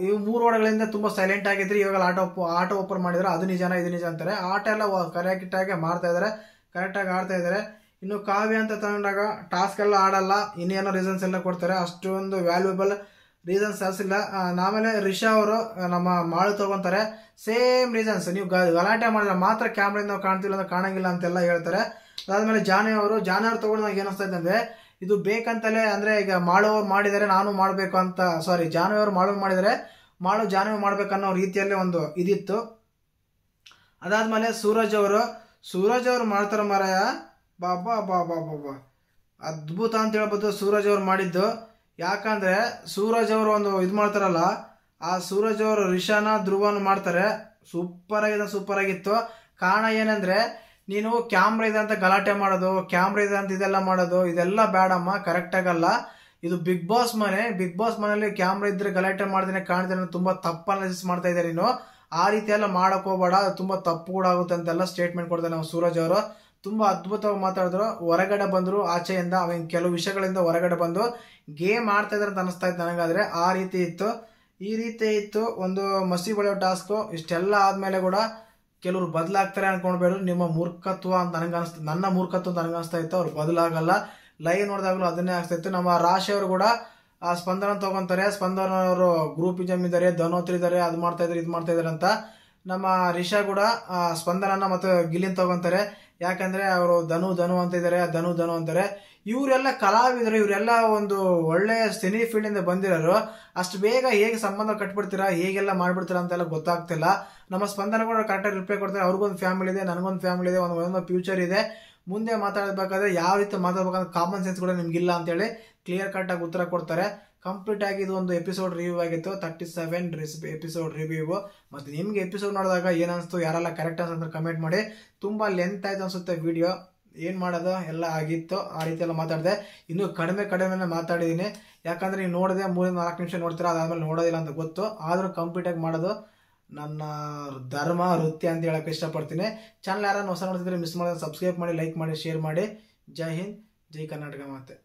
ಇವು 3 ವಾರಗಳಿಂದ ತುಂಬಾ ಸೈಲೆಂಟ್ ಆಗಿದ್ರಿ, ಇವಾಗ ಆಟೋ ಓಪನ್ ಮಾಡಿದ್ರೆ ಅದು ನಿಜಾನ ಇದು ನಿಜ ಅಂತಾರೆ. ಆಟ ಎಲ್ಲ ಕರೆಕ್ಟಾಗಿ ಮಾಡ್ತಾ ಇದಾರೆ, ಕರೆಕ್ಟಾಗಿ ಆಡ್ತಾ ಇದಾರೆ. ಇನ್ನು ಕಾವ್ಯ ಅಂತ ತಗೊಂಡಾಗ ಟಾಸ್ಕ್ ಎಲ್ಲ ಆಡಲ್ಲ, ಇನ್ನೇನೋ ರೀಸನ್ಸ್ ಎಲ್ಲ ಕೊಡ್ತಾರೆ, ಅಷ್ಟೊಂದು ವ್ಯಾಲ್ಯೂಬಲ್ ರೀಸನ್ಸ್ ಇಲ್ಲ. ಆಮೇಲೆ ರಿಷಾ ಅವರು ನಮ್ಮ ಮಾಳು ತಗೊಂತಾರೆ, ಸೇಮ್ ರೀಸನ್ಸ್. ನೀವು ಗಲಾಟೆ ಮಾಡಿದ್ರೆ ಮಾತ್ರ ಕ್ಯಾಮ್ರಿಂದ ನಾವು ಕಾಣ್ತಿಲ್ಲ ಅಂದ್ರೆ ಕಾಣಂಗಿಲ್ಲ ಅಂತೆಲ್ಲ ಹೇಳ್ತಾರೆ. ಅದಾದ್ಮೇಲೆ ಜಾನ್ವಿ ಅವರು ತಗೊಂಡು ನಂಗೆ ಏನಿಸ್ತಾ ಇದೆ ಅಂದ್ರೆ ಇದು ಬೇಕಂತಲೇ, ಅಂದ್ರೆ ಈಗ ಮಾಳು ಮಾಡಿದರೆ ನಾನು ಮಾಡಬೇಕು ಅಂತ, ಸಾರಿ ಜಾನ್ವಿ ಅವರು ಮಾಳು ಮಾಡಿದರೆ ಜಾನ್ವಿ ಮಾಡ್ಬೇಕನ್ನೋ ರೀತಿಯಲ್ಲಿ ಒಂದು ಇದಿತ್ತು. ಅದಾದ್ಮೇಲೆ ಸೂರಜ್ ಅವರು ಮಾಡ್ತಾರ ಮಾರಾಯ, ಬಾಬಾ ಅದ್ಭುತ ಅಂತ ಹೇಳ್ಬೋದು ಸೂರಜ್ ಅವ್ರು ಮಾಡಿದ್ದು. ಯಾಕಂದ್ರೆ ಸೂರಜ್ ಅವರು ಒಂದು ಇದು ಮಾಡ್ತಾರಲ್ಲ, ಆ ಸೂರಜ್ ಅವರು ರಿಷಾನ ಧ್ರುವನ ಮಾಡ್ತಾರೆ, ಸೂಪರ್ ಆಗಿತ್ತು. ಕಾರಣ ಏನಂದ್ರೆ ನೀನು ಕ್ಯಾಮ್ರಾ ಇದೆ ಅಂತ ಗಲಾಟೆ ಮಾಡೋದು, ಕ್ಯಾಮ್ರಾ ಇದೆ ಅಂತ ಇದೆಲ್ಲ ಮಾಡೋದು, ಇದೆಲ್ಲ ಬೇಡಮ್ಮ, ಕರೆಕ್ಟ್ ಆಗಲ್ಲ. ಇದು ಬಿಗ್ ಬಾಸ್ ಮನೆಯಲ್ಲಿ ಕ್ಯಾಮ್ರಾ ಇದ್ರೆ ಗಲಾಟೆ ಮಾಡ್ದೇನೆ ಕಾಣ್ತೇನೆ, ತುಂಬಾ ತಪ್ಪು ಅನಾಲಿಸಿಸ್ ಮಾಡ್ತಾ ಇದ್ದಾರೆ ನೀನು, ಆ ರೀತಿ ಎಲ್ಲ ಮಾಡಕ್ ಹೋಗ್ಬೇಡ, ತುಂಬಾ ತಪ್ಪು ಕೂಡ ಆಗುತ್ತೆ ಅಂತೆಲ್ಲ ಸ್ಟೇಟ್ಮೆಂಟ್ ಕೊಡ್ತಾರೆ ನಾವು ಸೂರಜ್ ಅವರು. ತುಂಬಾ ಅದ್ಭುತವಾಗಿ ಮಾತಾಡಿದ್ರು. ಹೊರಗಡೆ ಬಂದ್ರು ಆಚೆಯಿಂದ, ಕೆಲವು ವಿಷಯಗಳಿಂದ ಹೊರಗಡೆ ಬಂದು ಗೇಮ್ ಆಡ್ತಾ ಇದಾರೆ ಅಂತ ಅನಿಸ್ತಾ ಇತ್ತು ನನಗಾದ್ರೆ. ಆ ರೀತಿ ಇತ್ತು, ಈ ರೀತಿ ಇತ್ತು ಒಂದು ಮಸಿ ಬಳಿಯೋ ಟಾಸ್ಕ್. ಇಷ್ಟೆಲ್ಲ ಆದ್ಮೇಲೆ ಕೂಡ ಕೆಲವರು ಬದಲಾಗ್ತಾರೆ ಅನ್ಕೊಂಡ್ಬೇಡ್ರು, ನಿಮ್ಮ ಮೂರ್ಖತ್ವ ಅಂತ ನನ್ನ ಮೂರ್ಖತ್ವ ಅಂತ ನನಗನ್ಸ್ತಾ ಇತ್ತು. ಅವ್ರು ಬದಲಾಗಲ್ಲ. ಲೈವ್ ನೋಡಿದಾಗಲೂ ಅದನ್ನೇ ಆಗ್ತಾ ಇತ್ತು. ನಮ್ಮ ರಾಶಿ ಅವರು ಕೂಡ ಸ್ಪಂದನ ತಗೊಂತಾರೆ. ಸ್ಪಂದನ ಅವರು ಗ್ರೂಪಿಸಮ್ ಇದ್ದಾರೆ, ಧನೋತ್ರಿ ಇದ್ದಾರೆ, ಅದು ಮಾಡ್ತಾ ಇದಾರೆ ಇದು ಮಾಡ್ತಾ ಇದಾರೆ ಅಂತ. ನಮ್ಮ ರಿಷಾ ಕೂಡ ಸ್ಪಂದನನ ಮತ್ತು ಗಿಲ್ಲಿನ್ ತಗೊಂತಾರೆ. ಯಾಕಂದ್ರೆ ಅವರು ಧನು ಅಂತ ಇದಾರೆ, ಧನು ಅಂತಾರೆ. ಇವರೆಲ್ಲ ಕಲಾವಿದರು, ಇವರೆಲ್ಲ ಒಂದು ಒಳ್ಳೆ ಸಿನಿ ಫೀಲ್ಡ್ ಇಂದ ಬಂದಿರೋರು. ಅಷ್ಟು ಬೇಗ ಹೇಗೆ ಸಂಬಂಧ ಕಟ್ಬಿಡ್ತೀರಾ, ಹೇಗೆಲ್ಲ ಮಾಡ್ಬಿಡ್ತೀರಾ ಅಂತೆಲ್ಲ ಗೊತ್ತಾಗ್ತಿಲ್ಲ. ನಮ್ಮ ಸ್ಪಂದನ ಕೂಡ ಕರೆಕ್ಟಾಗಿ ರಿಪ್ಲೈ ಕೊಡ್ತಾರೆ. ಅವ್ರಿಗೊಂದು ಫ್ಯಾಮಿಲಿ ಇದೆ, ನನಗೊಂದು ಫ್ಯಾಮಿಲಿ ಇದೆ, ಒಂದು ಫ್ಯೂಚರ್ ಇದೆ. ಮುಂದೆ ಮಾತಾಡಬೇಕಾದ್ರೆ ಯಾವ ರೀತಿ ಮಾತಾಡ್ಬೇಕಂದ್ರೆ ಕಾಮನ್ ಸೆನ್ಸ್ ಕೂಡ ನಿಮ್ಗಿಲ್ಲ ಅಂತೇಳಿ ಕ್ಲಿಯರ್ ಕಟ್ ಆಗಿ ಉತ್ತರ ಕೊಡ್ತಾರೆ. ಕಂಪ್ಲೀಟ್ ಆಗಿ ಇದು ಒಂದು ಎಪಿಸೋಡ್ ರಿವ್ಯೂ ಆಗಿತ್ತು, 37 ಎಪಿಸೋಡ್ ರಿವ್ಯೂ. ಮತ್ತೆ ನಿಮ್ಗೆ ಎಪಿಸೋಡ್ ನೋಡಿದಾಗ ಏನಿಸ್ತು, ಯಾರೆಲ್ಲ ಕರೆಕ್ಟ್ ಅನ್ಸಂದ್ರೆ ಕಮೆಂಟ್ ಮಾಡಿ. ತುಂಬಾ ಲೆಂತ್ ಆಯ್ತು ಅನ್ಸುತ್ತೆ ವಿಡಿಯೋ, ಏನ್ ಮಾಡೋದು ಎಲ್ಲ ಆಗಿತ್ತು. ಆ ರೀತಿ ಎಲ್ಲ ಮಾತಾಡಿದೆ. ಇನ್ನು ಕಡಿಮೆ ಮಾತಾಡಿದೀನಿ, ಯಾಕಂದ್ರೆ ನೀವು ನೋಡಿದೆ 3-4 ನಿಮಿಷ ನೋಡ್ತೀರಾ, ಅದಾದ್ಮೇಲೆ ನೋಡೋದಿಲ್ಲ ಅಂತ ಗೊತ್ತು. ಆದ್ರೂ ಕಂಪ್ಲೀಟ್ ಆಗಿ ಮಾಡೋದು ನನ್ನ ಧರ್ಮ ವೃತ್ತಿ ಅಂತ ಹೇಳಕ್ ಇಷ್ಟಪಡ್ತೀನಿ. ಚಾನಲ್ ಯಾರನ್ನ ಹೊಸ ನೋಡ್ತಿದ್ರೆ ಮಿಸ್ ಮಾಡಿದ್ರೆ ಸಬ್ಸ್ಕ್ರೈಬ್ ಮಾಡಿ, ಲೈಕ್ ಮಾಡಿ, ಶೇರ್ ಮಾಡಿ. ಜೈ ಹಿಂದ್, ಜೈ ಕರ್ನಾಟಕ ಮಾತೆ.